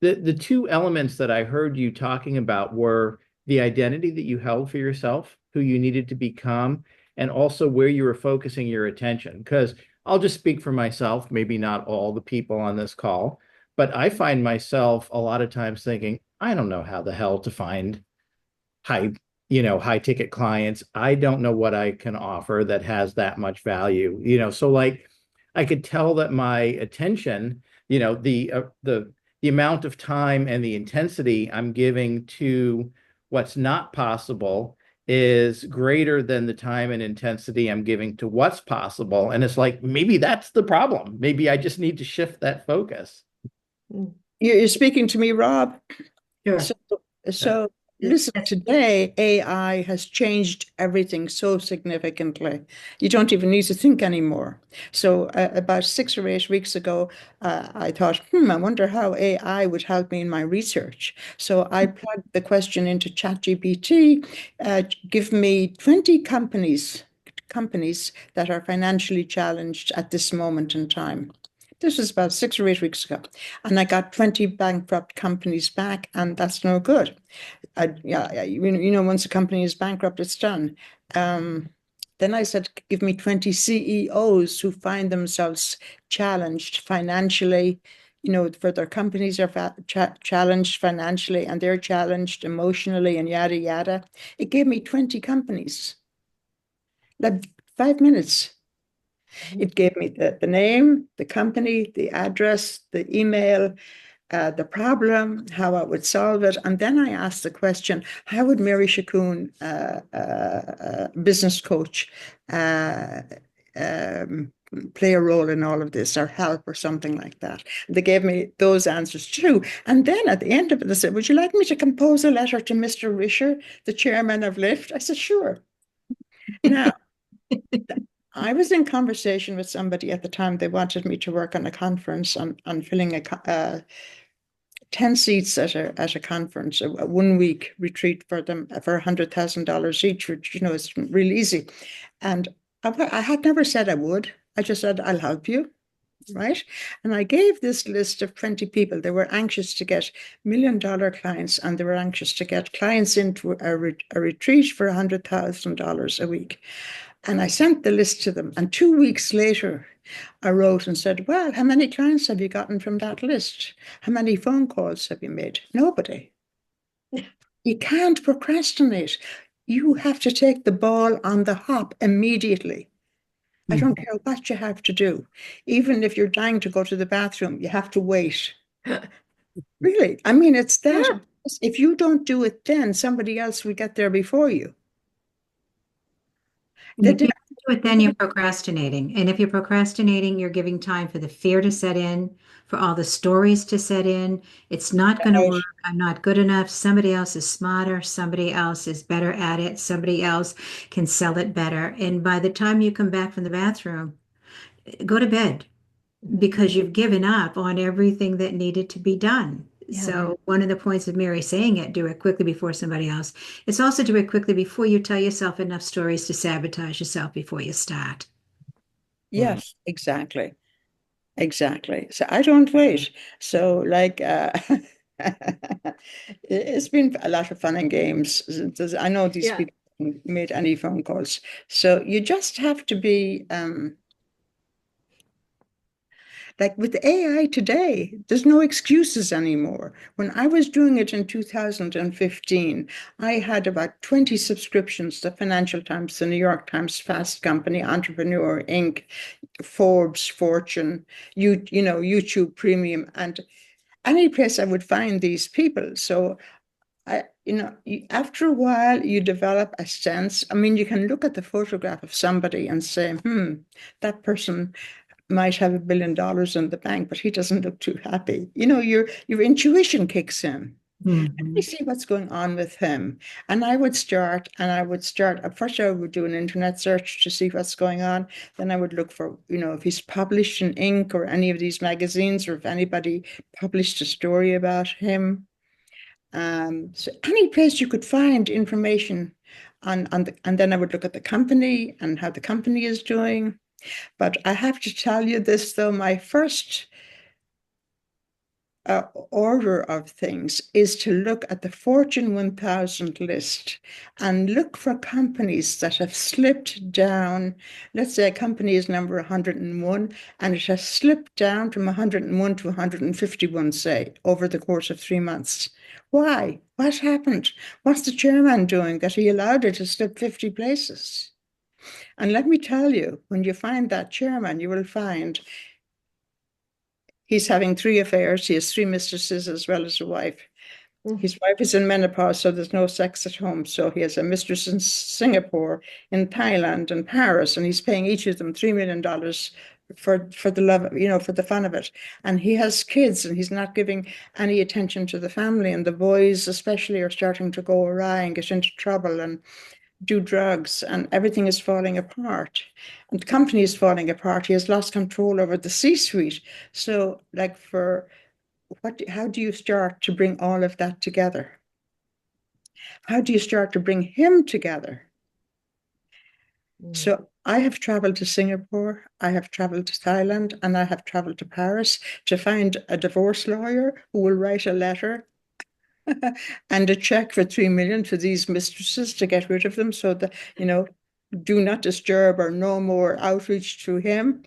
the two elements that I heard you talking about were the identity that you held for yourself, who you needed to become, and also where you were focusing your attention. Because I'll just speak for myself, maybe not all the people on this call, but I find myself a lot of times thinking, I don't know how the hell to find high, high ticket clients. I don't know what I can offer that has that much value, so like I could tell that my attention, the amount of time and the intensity I'm giving to what's not possible is greater than the time and intensity I'm giving to what's possible. And it's like, maybe that's the problem. Maybe I just need to shift that focus. Mm. You're speaking to me, Rob. Sure. So Yes, listen, today AI has changed everything so significantly. You don't even need to think anymore. So about 6 or 8 weeks ago, I thought, I wonder how AI would help me in my research. So I plugged the question into ChatGPT, give me 20 companies that are financially challenged at this moment in time. This was about 6 or 8 weeks ago. And I got 20 bankrupt companies back, and that's no good. Once a company is bankrupt, it's done. Then I said, give me 20 CEOs who find themselves challenged financially, for their companies are challenged financially and they're challenged emotionally and yada, yada. It gave me 20 companies. Like 5 minutes. It gave me the name, the company, the address, the email, the problem, how I would solve it. And then I asked the question, how would Mary Shakun, business coach, play a role in all of this or help or something like that? They gave me those answers too. And then at the end of it, they said, would you like me to compose a letter to Mr. Risher, the chairman of Lyft? I said, sure. Now, I was in conversation with somebody at the time. They wanted me to work on a conference on filling 10 seats at a conference, a 1 week retreat for them for $100,000 each, which, is really easy. And I had never said I would. I just said, I'll help you. Right. And I gave this list of 20 people. They were anxious to get $1 million clients, and they were anxious to get clients into a retreat for $100,000 a week. And I sent the list to them. And 2 weeks later, I wrote and said, well, how many clients have you gotten from that list? How many phone calls have you made? Nobody. You can't procrastinate. You have to take the ball on the hop immediately. I don't care what you have to do. Even if you're dying to go to the bathroom, you have to wait. Really. I mean, it's that. Yeah. If you don't do it then, somebody else will get there before you. And you can't do But then you're procrastinating. And if you're procrastinating, you're giving time for the fear to set in, for all the stories to set in. It's not going to Right. work. I'm not good enough. Somebody else is smarter. Somebody else is better at it. Somebody else can sell it better. And by the time you come back from the bathroom, go to bed because you've given up on everything that needed to be done. Yeah. So one of the points of Mary saying it, do it quickly before somebody else. It's also do it quickly before you tell yourself enough stories to sabotage yourself before you start. Yes, exactly. Exactly. So I don't wait. So like it's been a lot of fun and games. I know these Yeah. people haven't made any phone calls. So you just have to be like with AI today, there's no excuses anymore. When I was doing it in 2015, I had about 20 subscriptions to Financial Times, the New York Times, Fast Company, Entrepreneur Inc., Forbes, Fortune, YouTube Premium, and any place I would find these people. So after a while, you develop a sense. I mean, you can look at the photograph of somebody and say, that person might have $1 billion in the bank, but he doesn't look too happy. Your intuition kicks in. Let me Mhm. see what's going on with him. And I would start, at first I would do an internet search to see what's going on. Then I would look for, if he's published in Inc. or any of these magazines, or if anybody published a story about him. So any place you could find information and then I would look at the company and how the company is doing. But I have to tell you this, though, my first order of things is to look at the Fortune 1000 list and look for companies that have slipped down. Let's say a company is number 101 and it has slipped down from 101 to 151, say, over the course of 3 months. Why? What happened? What's the chairman doing that he allowed it to slip 50 places? And let me tell you, when you find that chairman, you will find he's having 3 affairs. He has 3 mistresses as well as a wife. His wife is in menopause, so there's no sex at home. So he has a mistress in Singapore, in Thailand, and Paris, and he's paying each of them $3 million for the love, for the fun of it. And he has kids, and he's not giving any attention to the family. And the boys, especially, are starting to go awry and get into trouble and do drugs, and everything is falling apart. And the company is falling apart. He has lost control over the C-suite. So, like, how do you start to bring all of that together? How do you start to bring him together? So I have traveled to Singapore, I have traveled to Thailand, and I have traveled to Paris to find a divorce lawyer who will write a letter and a check for 3 million to these mistresses to get rid of them so that, do not disturb or no more outreach to him.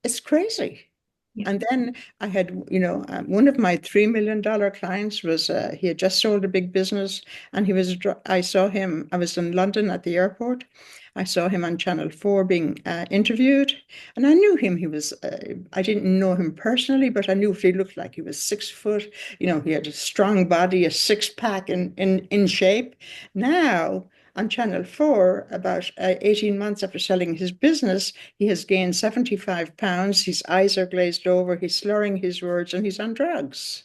It's crazy. Yeah. And then I had, one of my $3 million clients was, he had just sold a big business and I saw him, I was in London at the airport. I saw him on Channel 4 being interviewed and I knew him. I didn't know him personally, but I knew what he looked like. He was 6 foot, he had a strong body, a six-pack in shape. Now, on Channel 4, about 18 months after selling his business, he has gained 75 pounds. His eyes are glazed over. He's slurring his words and he's on drugs.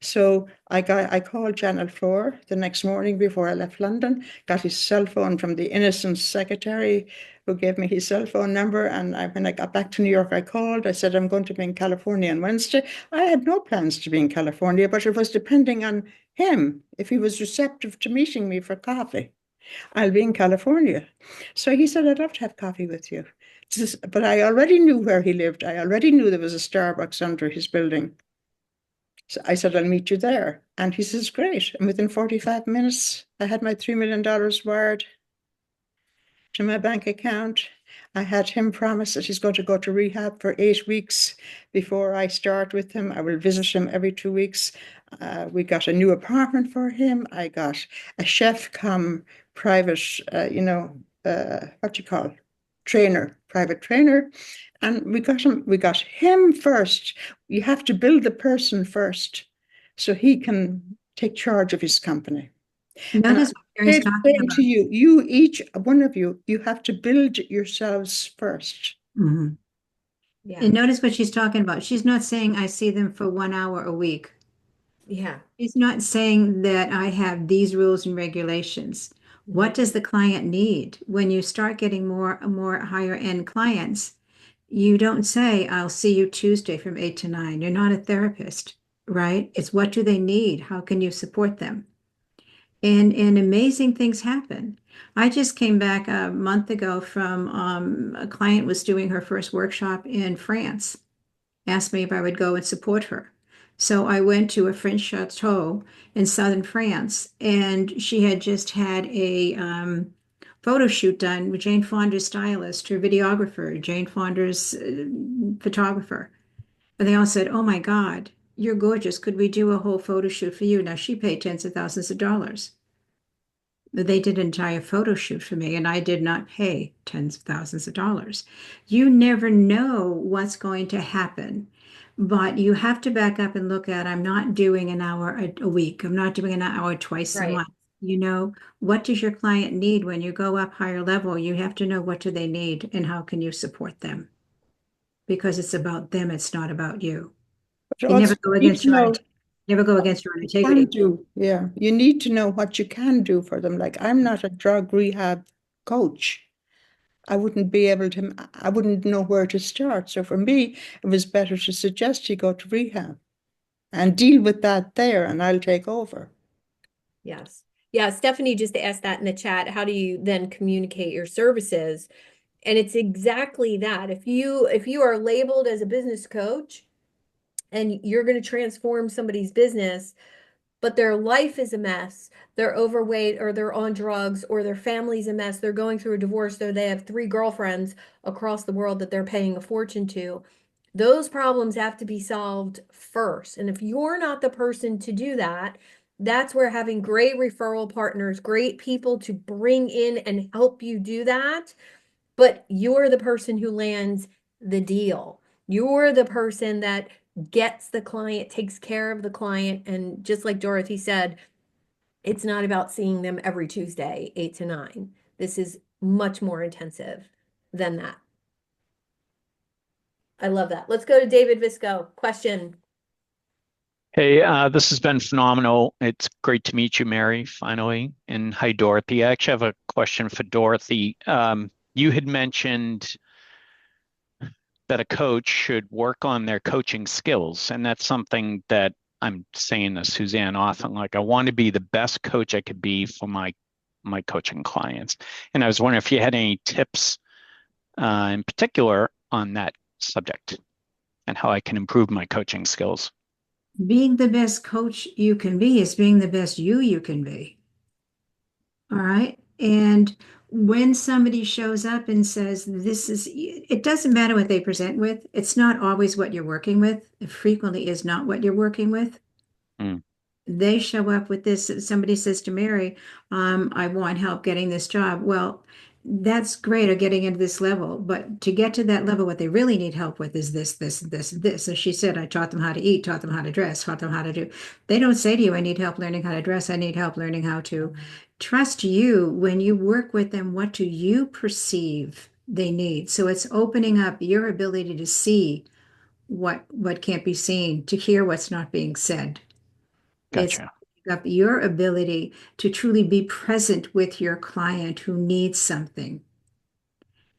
So I called Channel 4 the next morning before I left London, got his cell phone from the innocent secretary who gave me his cell phone number. And when I got back to New York, I called. I said, I'm going to be in California on Wednesday. I had no plans to be in California, but it was depending on him. If he was receptive to meeting me for coffee, I'll be in California. So he said, I'd love to have coffee with you. But I already knew where he lived. I already knew there was a Starbucks under his building. So I said, I'll meet you there. And he says, great. And within 45 minutes, I had my $3 million wired to my bank account. I had him promise that he's going to go to rehab for 8 weeks before I start with him. I will visit him every 2 weeks. We got a new apartment for him. I got a chef come private, what do you call private trainer. And we got him first. You have to build the person first so he can take charge of his company. Notice what Mary's It's talking saying about. to you, you each one of you, you have to build yourselves first. Mhm. Yeah. And notice what she's talking about. She's not saying I see them for 1 hour a week. Yeah. She's not saying that I have these rules and regulations. What does the client need? When you start getting more higher end clients, you don't say, I'll see you Tuesday from 8 to 9. You're not a therapist, right? It's what do they need? How can you support them? And amazing things happen. I just came back a month ago from a client was doing her first workshop in France, asked me if I would go and support her. So I went to a French chateau in southern France, and she had just had a photo shoot done with Jane Fonda's stylist, her videographer, Jane Fonda's photographer. And they all said, "Oh my God, you're gorgeous. Could we do a whole photo shoot for you?" Now she paid tens of thousands of dollars. They did an entire photo shoot for me, and I did not pay tens of thousands of dollars. You never know what's going to happen, but you have to back up and look at, I'm not doing an hour a week. I'm not doing an hour twice a Right. month. You know, what does your client need when you go up higher level? You have to know what do they need and how can you support them? Because it's about them, it's not about you. But And never also, go you need against to know never go against your what you integrity. can do. Yeah, you need to know what you can do for them. Like, I'm not a drug rehab coach. I wouldn't know where to start. So for me, it was better to suggest you go to rehab and deal with that there, and I'll take over. Yes. Yeah, Stephanie just asked that in the chat. How do you then communicate your services? And it's exactly that. If you are labeled as a business coach and you're going to transform somebody's business, but their life is a mess, they're overweight or they're on drugs or their family's a mess, they're going through a divorce, so they have 3 girlfriends across the world that they're paying a fortune to. Those problems have to be solved first. And if you're not the person to do that, that's where having great referral partners, great people to bring in and help you do that, but you're the person who lands the deal. You're the person that gets the client, takes care of the client. And just like Dorothy said, it's not about seeing them every Tuesday, 8 to 9. This is much more intensive than that. I love that. Let's go to David Visco. Question. Hey, this has been phenomenal. It's great to meet you, Mary, finally. And hi, Dorothy. I actually have a question for Dorothy. You had mentioned that a coach should work on their coaching skills, and that's something that I'm saying to Suzanne often. Like, I want to be the best coach I could be for my coaching clients. And I was wondering if you had any tips in particular on that subject and how I can improve my coaching skills. Being the best coach you can be is being the best you can be. All right. And when somebody shows up and says, it doesn't matter what they present with. It's not always what you're working with. It frequently is not what you're working with. Mm. They show up with this. Somebody says to Mary, I want help getting this job. Well, that's great, or getting into this level. But to get to that level, what they really need help with is this, this, this, this. So she said, I taught them how to eat, taught them how to dress, taught them how to do. They don't say to you, I need help learning how to dress. I need help learning how to trust you. When you work with them, what do you perceive they need? So it's opening up your ability to see what can't be seen, to hear what's not being said. It's Gotcha. up your ability to truly be present with your client who needs something.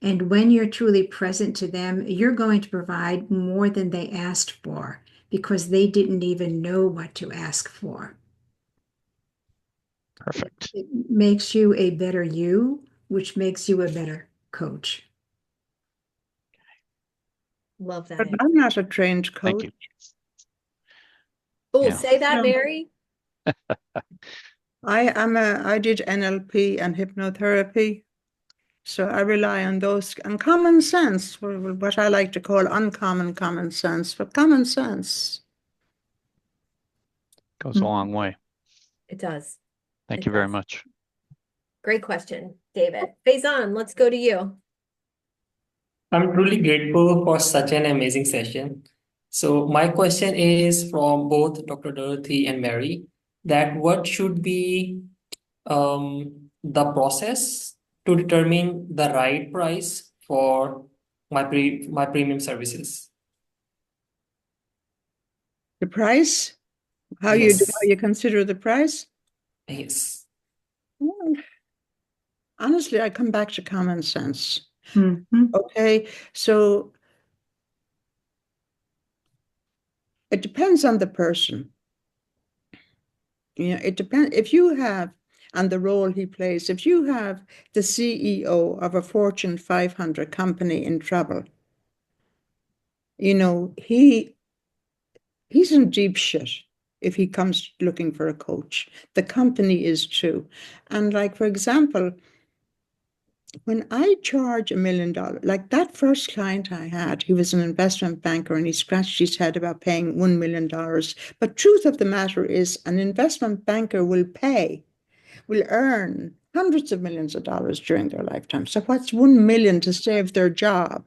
And when you're truly present to them, you're going to provide more than they asked for because they didn't even know what to ask for. Perfect. It makes you a better you, which makes you a better coach. Love that. But I'm not a trained Thank coach. you. Oh, Yeah. say that, No. Mary. I did NLP and hypnotherapy. So I rely on those and common sense, what I like to call uncommon common sense, but common sense. Goes a long way. It does. Thank It you very does. much. Great question, David. Faison, let's go to you. I'm truly grateful for such an amazing session. So my question is from both Dr. Dorothy and Mary, that what should be the process to determine the right price for my premium services. The price? How Yes. you consider the price? Yes. Well, honestly, I come back to common sense. Mhm. Okay, so it depends on the person. It depends if you have and the role he plays. If you have the CEO of a Fortune 500 company in trouble, he's in deep shit if he comes looking for a coach. The company is too. And like, for example, when I charge $1 million, like that first client I had, he was an investment banker and he scratched his head about paying $1 million. But truth of the matter is, an investment banker will earn hundreds of millions of dollars during their lifetime. So what's 1 million to save their job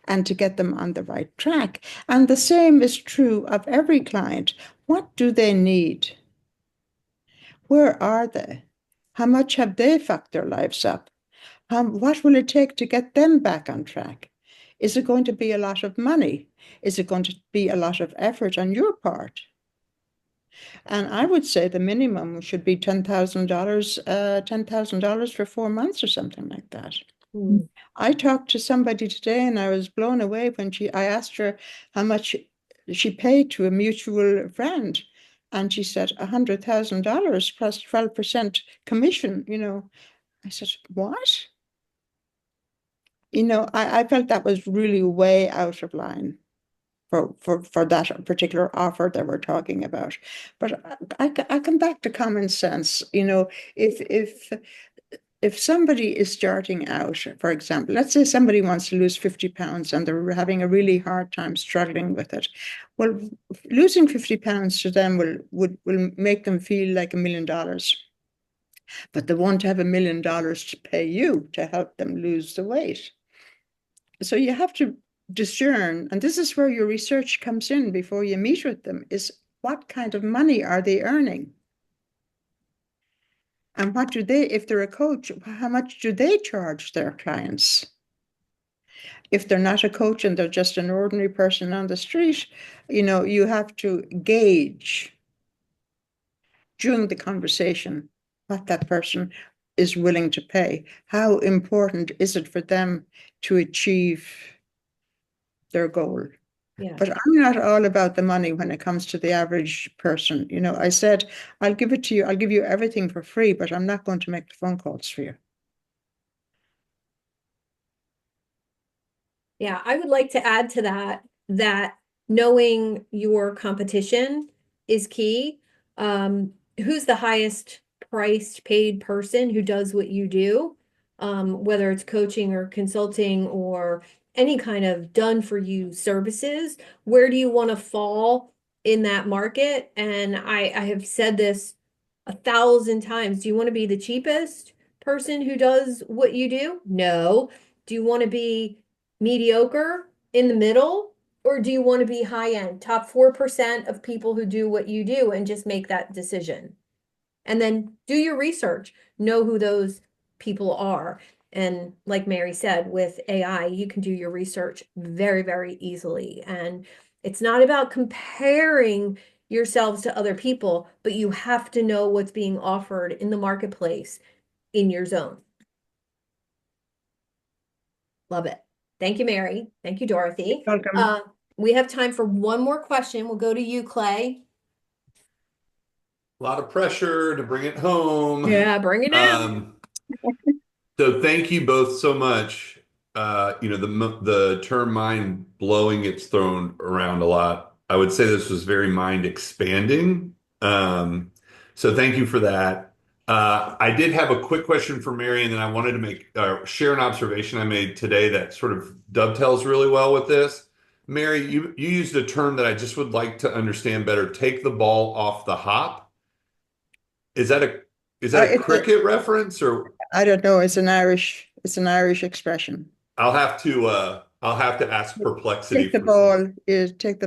and to get them on the right track? And the same is true of every client. What do they need? Where are they? How much have they fucked their lives up? What will it take to get them back on track? Is it going to be a lot of money? Is it going to be a lot of effort on your part? And I would say the minimum should be $10,000 for 4 months or something like that. Mm. I talked to somebody today and I was blown away when I asked her how much she paid to a mutual friend. And she said $100,000 plus 12% commission. I said, what? I felt that was really way out of line for that particular offer that we're talking about. But I come back to common sense. If somebody is starting out, for example, let's say somebody wants to lose 50 pounds and they're having a really hard time struggling with it. Well, losing 50 pounds to them will make them feel like $1 million. But they won't have $1 million to pay you to help them lose the weight. So you have to discern, and this is where your research comes in before you meet with them, is what kind of money are they earning? And if they're a coach, how much do they charge their clients? If they're not a coach and they're just an ordinary person on the street, you have to gauge during the conversation what that person is willing to pay. How important is it for them to achieve their goal? Yeah. But I'm not all about the money when it comes to the average person. I said, I'll give it to you. I'll give you everything for free, but I'm not going to make the phone calls for you. Yeah, I would like to add to that knowing your competition is key. Who's the highest priced paid person who does what you do? Whether it's coaching or consulting or any kind of done for you services, where do you want to fall in that market? And I have said this 1,000 times. Do you want to be the cheapest person who does what you do? No. Do you want to be mediocre in the middle? Or do you want to be high end, top 4% of people who do what you do and just make that decision? And then do your research, know who those people are. And like Mary said, with AI, you can do your research very, very easily. And it's not about comparing yourselves to other people, but you have to know what's being offered in the marketplace in your zone. Love it. Thank you, Mary. Thank you, Dorothy. Welcome. We have time for one more question. We'll go to you, Clay. A lot of pressure to bring it home. Yeah, bring it in. So thank you both so much. The term mind blowing gets thrown around a lot. I would say this was very mind expanding. So thank you for that. I did have a quick question for Mary, and then I wanted to share an observation I made today that sort of dovetails really well with this. Mary, you used a term that I just would like to understand better. Take the ball off the hop. Is that a cricket reference, or I don't know. It's an Irish expression. I'll have to ask Perplexity Take the for some.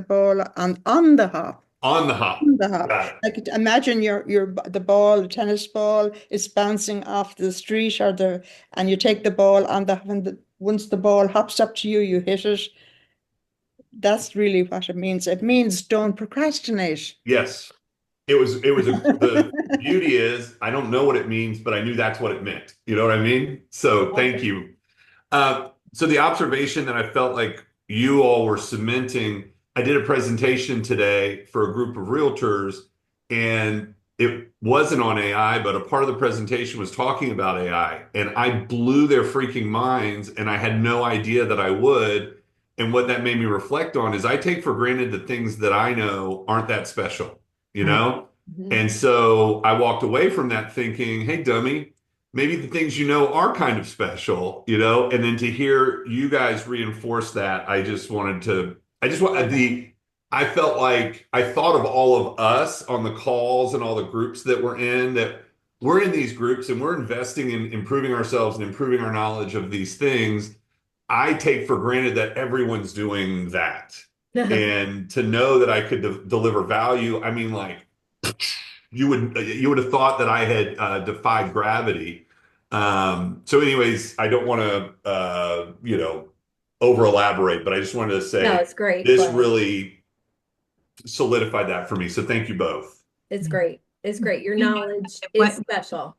ball on the hop. On the hop. The hop. Got it. Like imagine the ball, the tennis ball, is bouncing off the street and you take the ball once the ball hops up to you, you hit it. That's really what it means. It means don't procrastinate. Yes. The beauty is I don't know what it means, but I knew that's what it meant. You know what I mean? So thank you. So the observation that I felt like you all were cementing, I did a presentation today for a group of realtors, and it wasn't on AI, but a part of the presentation was talking about AI, and I blew their freaking minds, and I had no idea that I would. And what that made me reflect on is I take for granted the things that I know aren't that special, you know? Mhm. And so I walked away from that thinking, hey, dummy, maybe the things you know are kind of special, you know? And then to hear you guys reinforce that, I felt like I thought of all of us on the calls and all the groups that we're in these groups and we're investing in improving ourselves and improving our knowledge of these things. I take for granted that everyone's doing that. And to know that I could deliver value, I mean, like, you would have thought that I had defied gravity. So anyways, I don't want to over elaborate, but I just wanted to say No, it's great. this but really solidified that for me. So thank you both. It's great. It's great. Your You know, knowledge what- is special.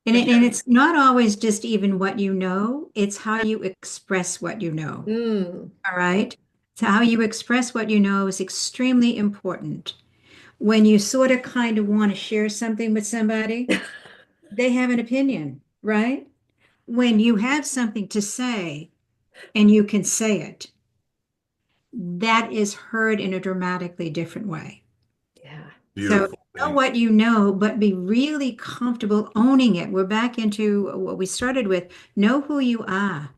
And it's not always just even what you know, it's how you express what you know. Mm. All right. So how you express what you know is extremely important. When you sort of kind of want to share something with somebody, they have an opinion, right? When you have something to say and you can say it, that is heard in a dramatically different way. Yeah. Beautiful. So know what you know, but be really comfortable owning it. We're back into what we started with. Know who you are,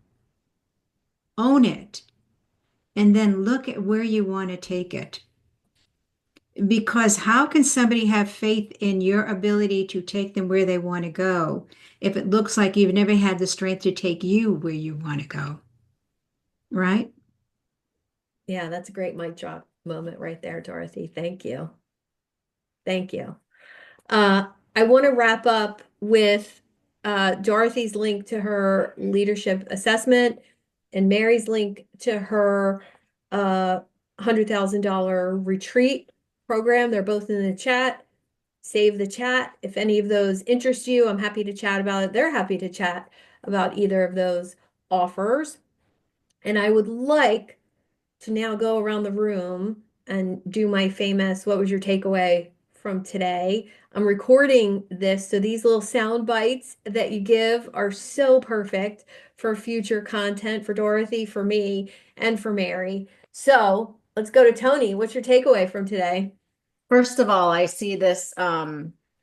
own it, and then look at where you want to take it. Because how can somebody have faith in your ability to take them where they want to go if it looks like you've never had the strength to take you where you want to go? Right? Yeah, that's a great mic drop moment right there, Dorothy. Thank you. Thank you. I want to wrap up with Dorothy's link to her leadership assessment and Mary's link to her $100,000 retreat program. They're both in the chat. Save the chat. If any of those interest you, I'm happy to chat about it. They're happy to chat about either of those offers. And I would like to now go around the room and do my famous, what was your takeaway from today? I'm recording this, so these little sound bites that you give are so perfect for future content for Dorothy, for me, and for Mary. So let's go to Tony. What's your takeaway from today? First of all, I see this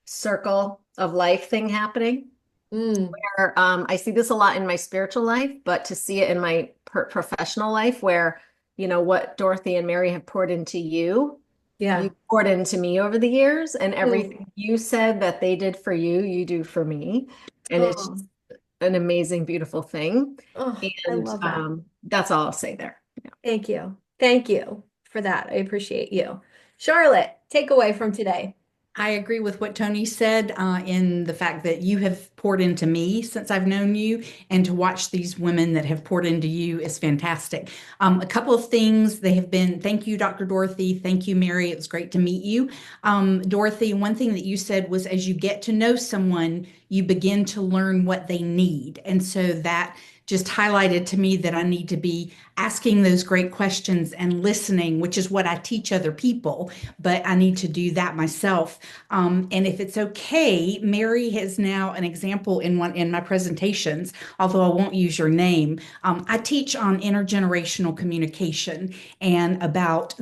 circle of life thing happening. Where, I see this a lot in my spiritual life, but to see it in my professional life where, you know, what Dorothy and Mary have poured into you, Yeah. you poured into me over the years, and everything you said that they did for you, you do for me. And it's just an amazing, beautiful thing. Oh, I And love that. that's all I'll say there. Yeah. Thank you. Thank you for that. I appreciate you. Charlotte, takeaway from today. I agree with what Tony said in the fact that you have poured into me since I've known you, and to watch these women that have poured into you is fantastic. A couple of things they have been, thank you, Dr. Dorothy. Thank you, Mary. It was great to meet you. Dorothy, one thing that you said was as you get to know someone, you begin to learn what they need. And so that just highlighted to me that I need to be asking those great questions and listening, which is what I teach other people, but I need to do that myself. And if it's okay, Mary has now an example in my presentations, although I won't use your name. I teach on intergenerational communication and about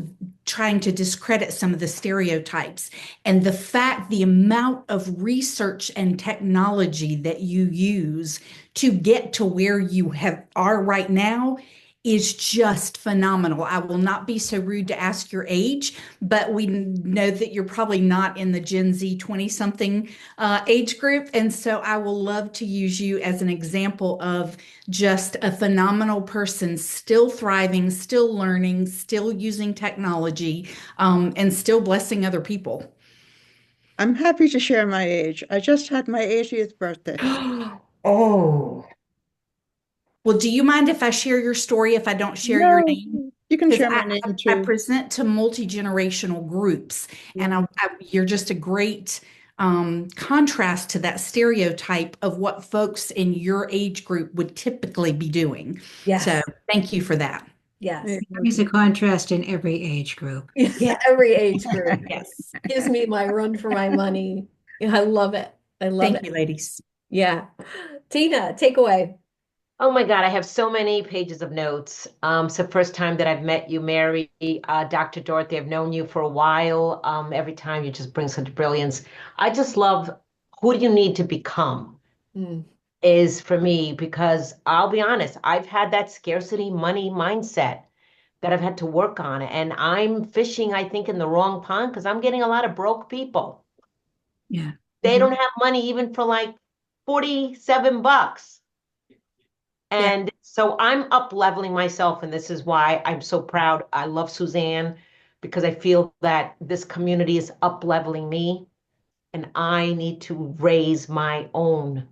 trying to discredit some of the stereotypes, and the amount of research and technology that you use to get to where you are right now is just phenomenal. I will not be so rude to ask your age, but we know that you're probably not in the Gen Z 20 something age group. And so I will love to use you as an example of just a phenomenal person, still thriving, still learning, still using technology, and still blessing other people. I'm happy to share my age. I just had my 80th birthday. Oh. Well, do you mind if I share your story if I don't share your No, name? you can Because share my name I too. present to multi-generational groups, and you're just a great contrast to that stereotype of what folks in your age group would typically be doing. Yes. So thank you for that. Yes. There's a contrast in every age group. Yeah. Every age group. Yes. Gives me my run for my money. I love it. I love Thank it. you, ladies. Yeah. Tina, take away. Oh my God, I have so many pages of notes. It's the first time that I've met you, Mary. Dr. Dorothy, I've known you for a while. Every time you just bring such brilliance. I just love who do you need to become is for me, because I'll be honest, I've had that scarcity money mindset that I've had to work on. And I'm fishing, I think, in the wrong pond because I'm getting a lot of broke people. Yeah. They don't have money even for like $47. And so I'm up leveling myself, and this is why I'm so proud. I love Suzanne because I feel that this community is up leveling me, and I need to raise my own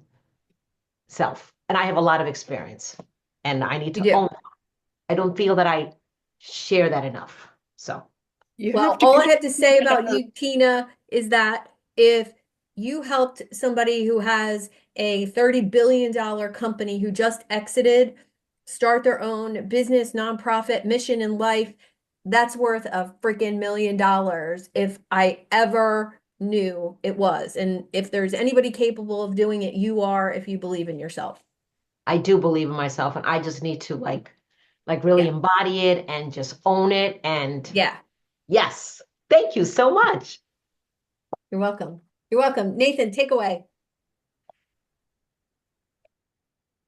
self. And I have a lot of experience, and I need You to do. own it. I don't feel that I share that enough. So You Well, have to all I get have to say about you, Tina, is that if you helped somebody who has a $30 billion company who just exited start their own business, nonprofit mission in life, that's worth a freaking $1 million if I ever knew it was. And if there's anybody capable of doing it, you are if you believe in yourself. I do believe in myself, and I just need to like really embody it and just own it. And Yeah, yes, thank you so much. you're welcome. You're welcome. Nathan, take away.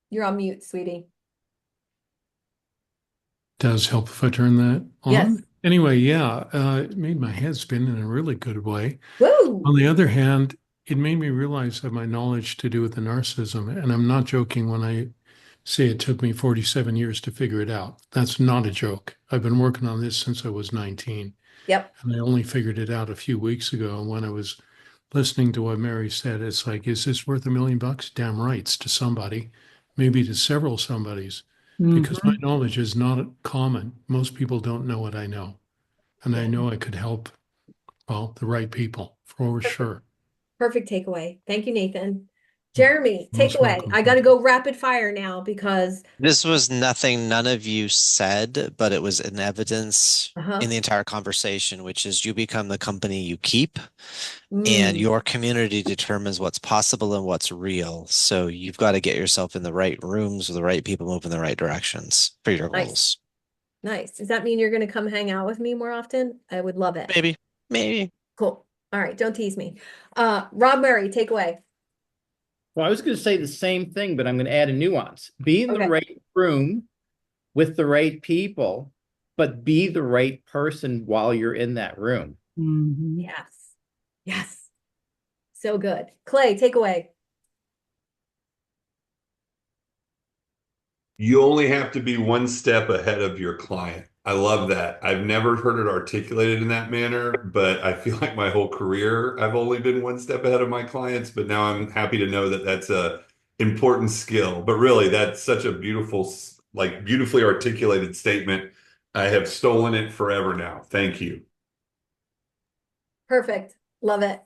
You're on mute, sweetie. Does help if I turn that on. Yes. Anyway, yeah, it made my head spin in a really good way. Woo! On the other hand, it made me realize that my knowledge to do with the narcissism, and I'm not joking when I say it took me 47 years to figure it out. That's not a joke. I've been working on this since I was 19. Yep. And I only figured it out a few weeks ago. And when I was listening to what Mary said, it's like, is this worth $1 million? Damn right, it's to somebody, maybe to several somebodies, because my knowledge is not common. Most people don't know what I know. And I know I could help, well, the right people for sure. Perfect takeaway. Thank you, Nathan. Jeremy, Most takeaway. welcome. I got to go rapid fire now because This was nothing none of you said, but it was in evidence in the entire conversation, which is you become the company you keep, and your community determines what's possible and what's real. So you've got to get yourself in the right rooms with the right people moving in the right directions for your goals. Nice. Does that mean you're going to come hang out with me more often? I would love it. Maybe. Cool. All right. Don't tease me. Rob Murray, take away. Well, I was going to say the same thing, but I'm going to add a nuance. Be in the right room with the right people, but be the right person while you're in that room. Yes. Yes. So good. Clay, take away. You only have to be one step ahead of your client. I love that. I've never heard it articulated in that manner, but I feel like my whole career I've only been one step ahead of my clients, but now I'm happy to know that that's a important skill. But really, that's such a beautiful, like beautifully articulated statement. I have stolen it forever now. Thank you. Perfect. Love it.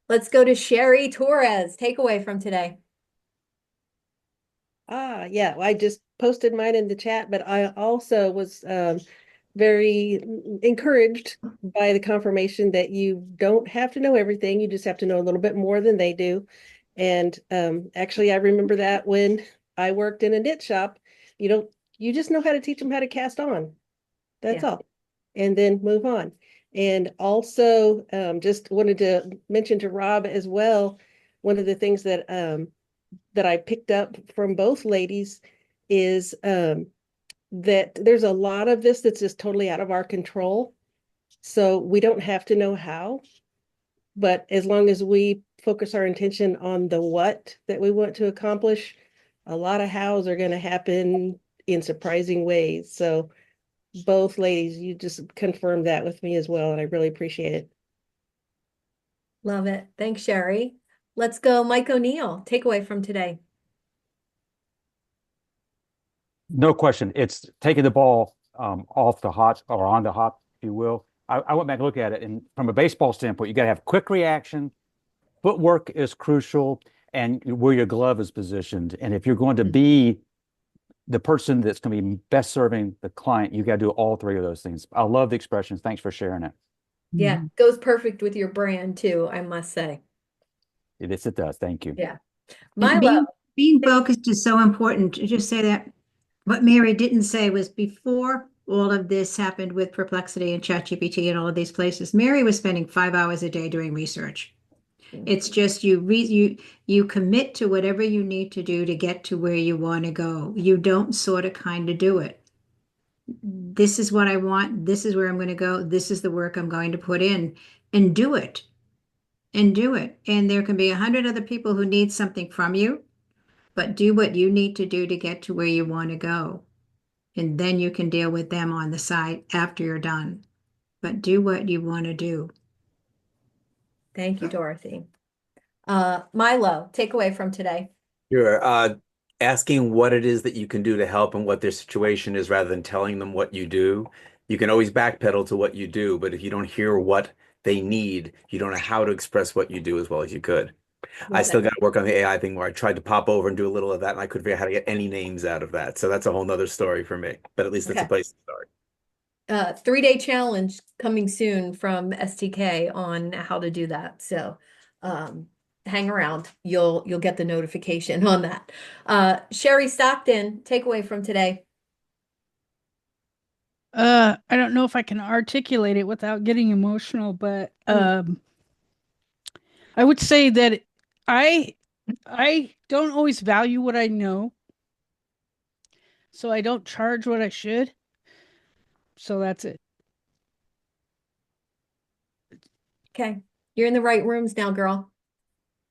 Let's go to Sherry Torres. Takeaway from today. Yeah, I just posted mine in the chat, but I also was very encouraged by the confirmation that you don't have to know everything. You just have to know a little bit more than they do. And actually, I remember that when I worked in a knit shop, you just know how to teach them how to cast on. That's all. And then move on. And also, just wanted to mention to Rob as well, one of the things that I picked up from both ladies is that there's a lot of this that's just totally out of our control. So we don't have to know how, but as long as we focus our intention on the what that we want to accomplish, a lot of hows are going to happen in surprising ways. So both ladies, you just confirmed that with me as well, and I really appreciate it. Love it. Thanks, Sherry. Let's go, Mike O'Neill. Takeaway from today. No question. It's taking the ball off the hot or on the hop, if you will. I went back and looked at it, and from a baseball standpoint, you got to have quick reaction. Footwork is crucial, and where your glove is positioned. And if you're going to be the person that's going to be best serving the client, you got to do all three of those things. I love the expressions. Thanks for sharing it. Yeah, goes perfect with your brand too, I must say. Yes, it does. Thank you. Yeah. Being focused is so important. To just say that what Mary didn't say was before all of this happened with Perplexity and ChatGPT and all of these places, Mary was spending 5 hours a day doing research. It's just you commit to whatever you need to do to get to where you want to go. You don't sort of kind of do it. This is what I want. This is where I'm going to go. This is the work I'm going to put in, and do it. And do it. And there can be 100 other people who need something from you, but do what you need to do to get to where you want to go. And then you can deal with them on the side after you're done. But do what you want to do. Thank you, Dorothy. Milo, takeaway from today. Sure. Asking what it is that you can do to help and what their situation is rather than telling them what you do. You can always backpedal to what you do, but if you don't hear what they need, you don't know how to express what you do as well as you could. I still got to work on the AI thing where I tried to pop over and do a little of that, and I couldn't figure out how to get any names out of that. So that's a whole nother story for me, but at least it's a place to start. 3-day challenge coming soon from STK on how to do that. So hang around. You'll get the notification on that. Sherry Stockton, takeaway from today. I don't know if I can articulate it without getting emotional, but I would say that I don't always value what I know, so I don't charge what I should. So that's it. Okay. You're in the right rooms now, girl.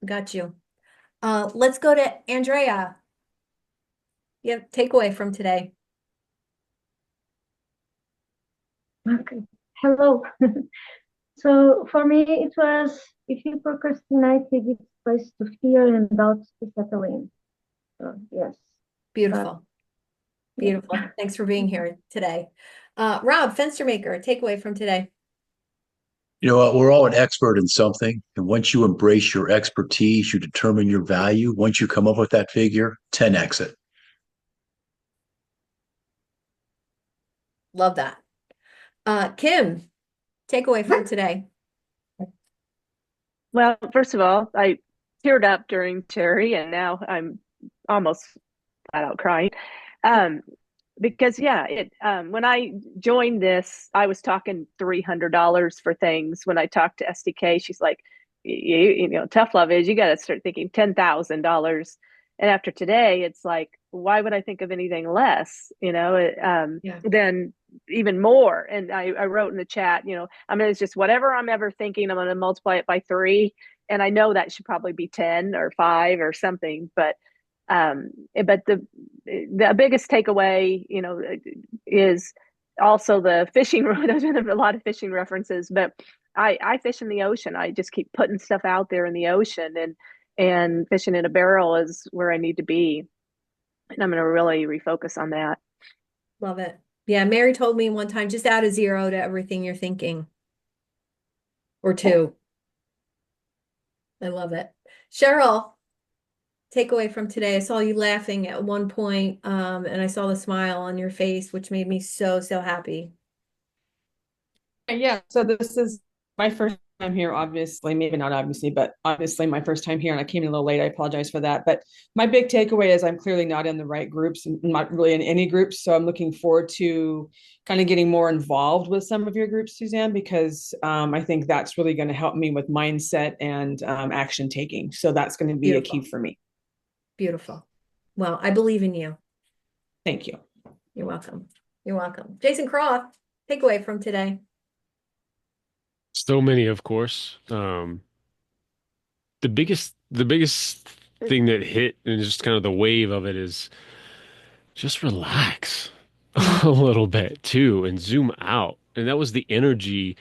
Got you. Let's go to Andrea. You have takeaway from today. Okay. Hello. So for me, it was if you procrastinate, you give place to fear and doubts to settle in. So yes. Beautiful. Beautiful. Thanks for being here today. Rob, Fenstermaker, takeaway from today. You know what? We're all an expert in something. And once you embrace your expertise, you determine your value. Once you come up with that figure, 10x it. Love that. Kim, takeaway from today. Well, first of all, I teared up during Terry, and now I'm almost flat out crying. Because when I joined this, I was talking $300 for things. When I talked to SDK, she's like, you know, tough love is you got to start thinking $10,000. And after today, it's like, why would I think of anything less? You know, then even more. And I wrote in the chat, you know, I mean, it's just whatever I'm ever thinking, I'm going to multiply it by 3. And I know that should probably be 10 or 5 or something, but the biggest takeaway, you know, is also the fishing. There's been a lot of fishing references, but I fish in the ocean. I just keep putting stuff out there in the ocean, and fishing in a barrel is where I need to be. And I'm going to really refocus on that. Love it. Yeah, Mary told me one time, just add a 0 to everything you're thinking. Or 2. I love it. Cheryl, takeaway from today. I saw you laughing at one point, and I saw the smile on your face, which made me so, so happy. Yeah, so this is my first time here, obviously, maybe not obviously, but obviously my first time here, and I came in a little late. I apologize for that. But my big takeaway is I'm clearly not in the right groups, and not really in any groups. So I'm looking forward to kind of getting more involved with some of your groups, Suzanne, because I think that's really going to help me with mindset and action taking. So that's going to be a key for me. Beautiful. Well, I believe in you. Thank you. You're welcome. You're welcome. Jason Croft, takeaway from today. So many, of course. The biggest thing that hit and just kind of the wave of it is just relax a little bit too and zoom out. And that was the energy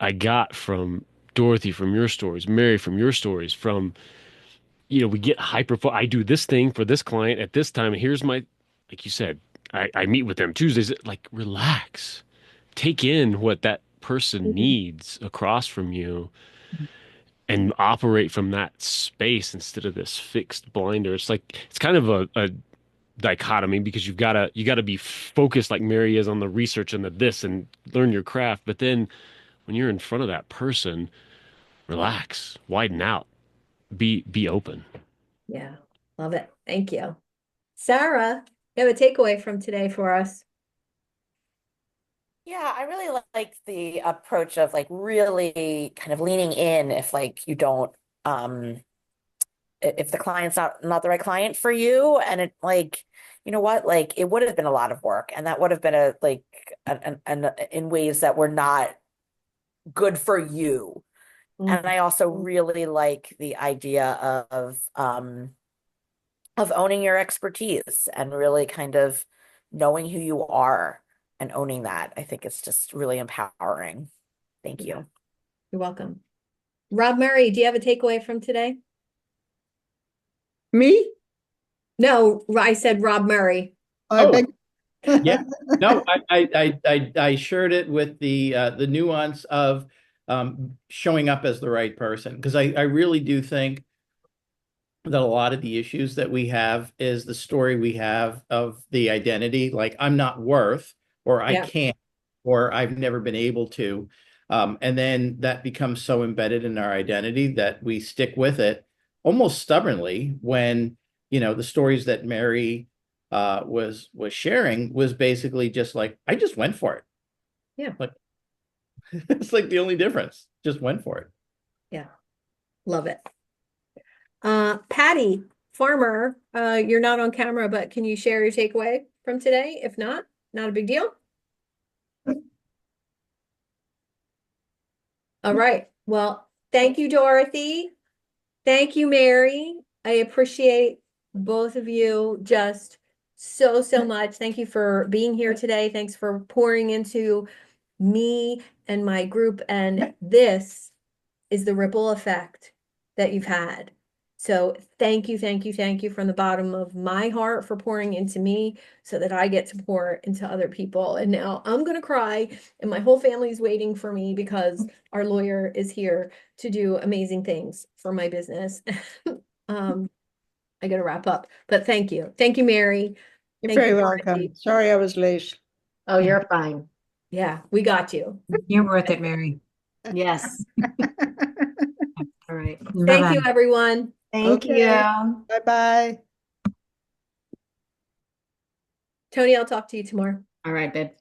I got from Dorothy, from your stories, Mary, from your stories, from, we get hyper. I do this thing for this client at this time. And here's my, like you said, I meet with them Tuesdays. Like, relax, take in what that person needs across from you and operate from that space instead of this fixed blinder. It's like, it's kind of a dichotomy because you gotta be focused like Mary is on the research and the this and learn your craft. But then when you're in front of that person, relax, widen out, be open. Yeah, love it. Thank you. Sarah, you have a takeaway from today for us. Yeah, I really like the approach of like really kind of leaning in if like you don't if the client's not the right client for you, and it like, you know what, like it would have been a lot of work and that would have been a like an in ways that were not good for you. And I also really like the idea of owning your expertise and really kind of knowing who you are and owning that. I think it's just really empowering. Thank you. You're welcome. Rob Murray, do you have a takeaway from today? Me? No, I said Rob Murray. Yeah. No, I shared it with the nuance of showing up as the right person, because I really do think that a lot of the issues that we have is the story we have of the identity, like I'm not worth, or I can't, or I've never been able to. And then that becomes so embedded in our identity that we stick with it almost stubbornly when, the stories that Mary was sharing was basically just like, I just went for it. Yeah. Like, it's like the only difference. Just went for it. Yeah. Love it. Patty Farmer, you're not on camera, but can you share your takeaway from today? If not, not a big deal. All right. Well, thank you, Dorothy. Thank you, Mary. I appreciate both of you just so much. Thank you for being here today. Thanks for pouring into me and my group. And this is the ripple effect that you've had. So thank you from the bottom of my heart for pouring into me so that I get to pour into other people. And now I'm going to cry and my whole family's waiting for me because our lawyer is here to do amazing things for my business. I got to wrap up, but thank you. Thank you, Mary. You're Thank very you, welcome. Dorothy. Sorry I was late. Oh, you're fine. Yeah, we got you. You're worth it, Mary. Yes. All right. Thank you, everyone. Thank you. Bye-bye. Tony, I'll talk to you tomorrow. All right, babe.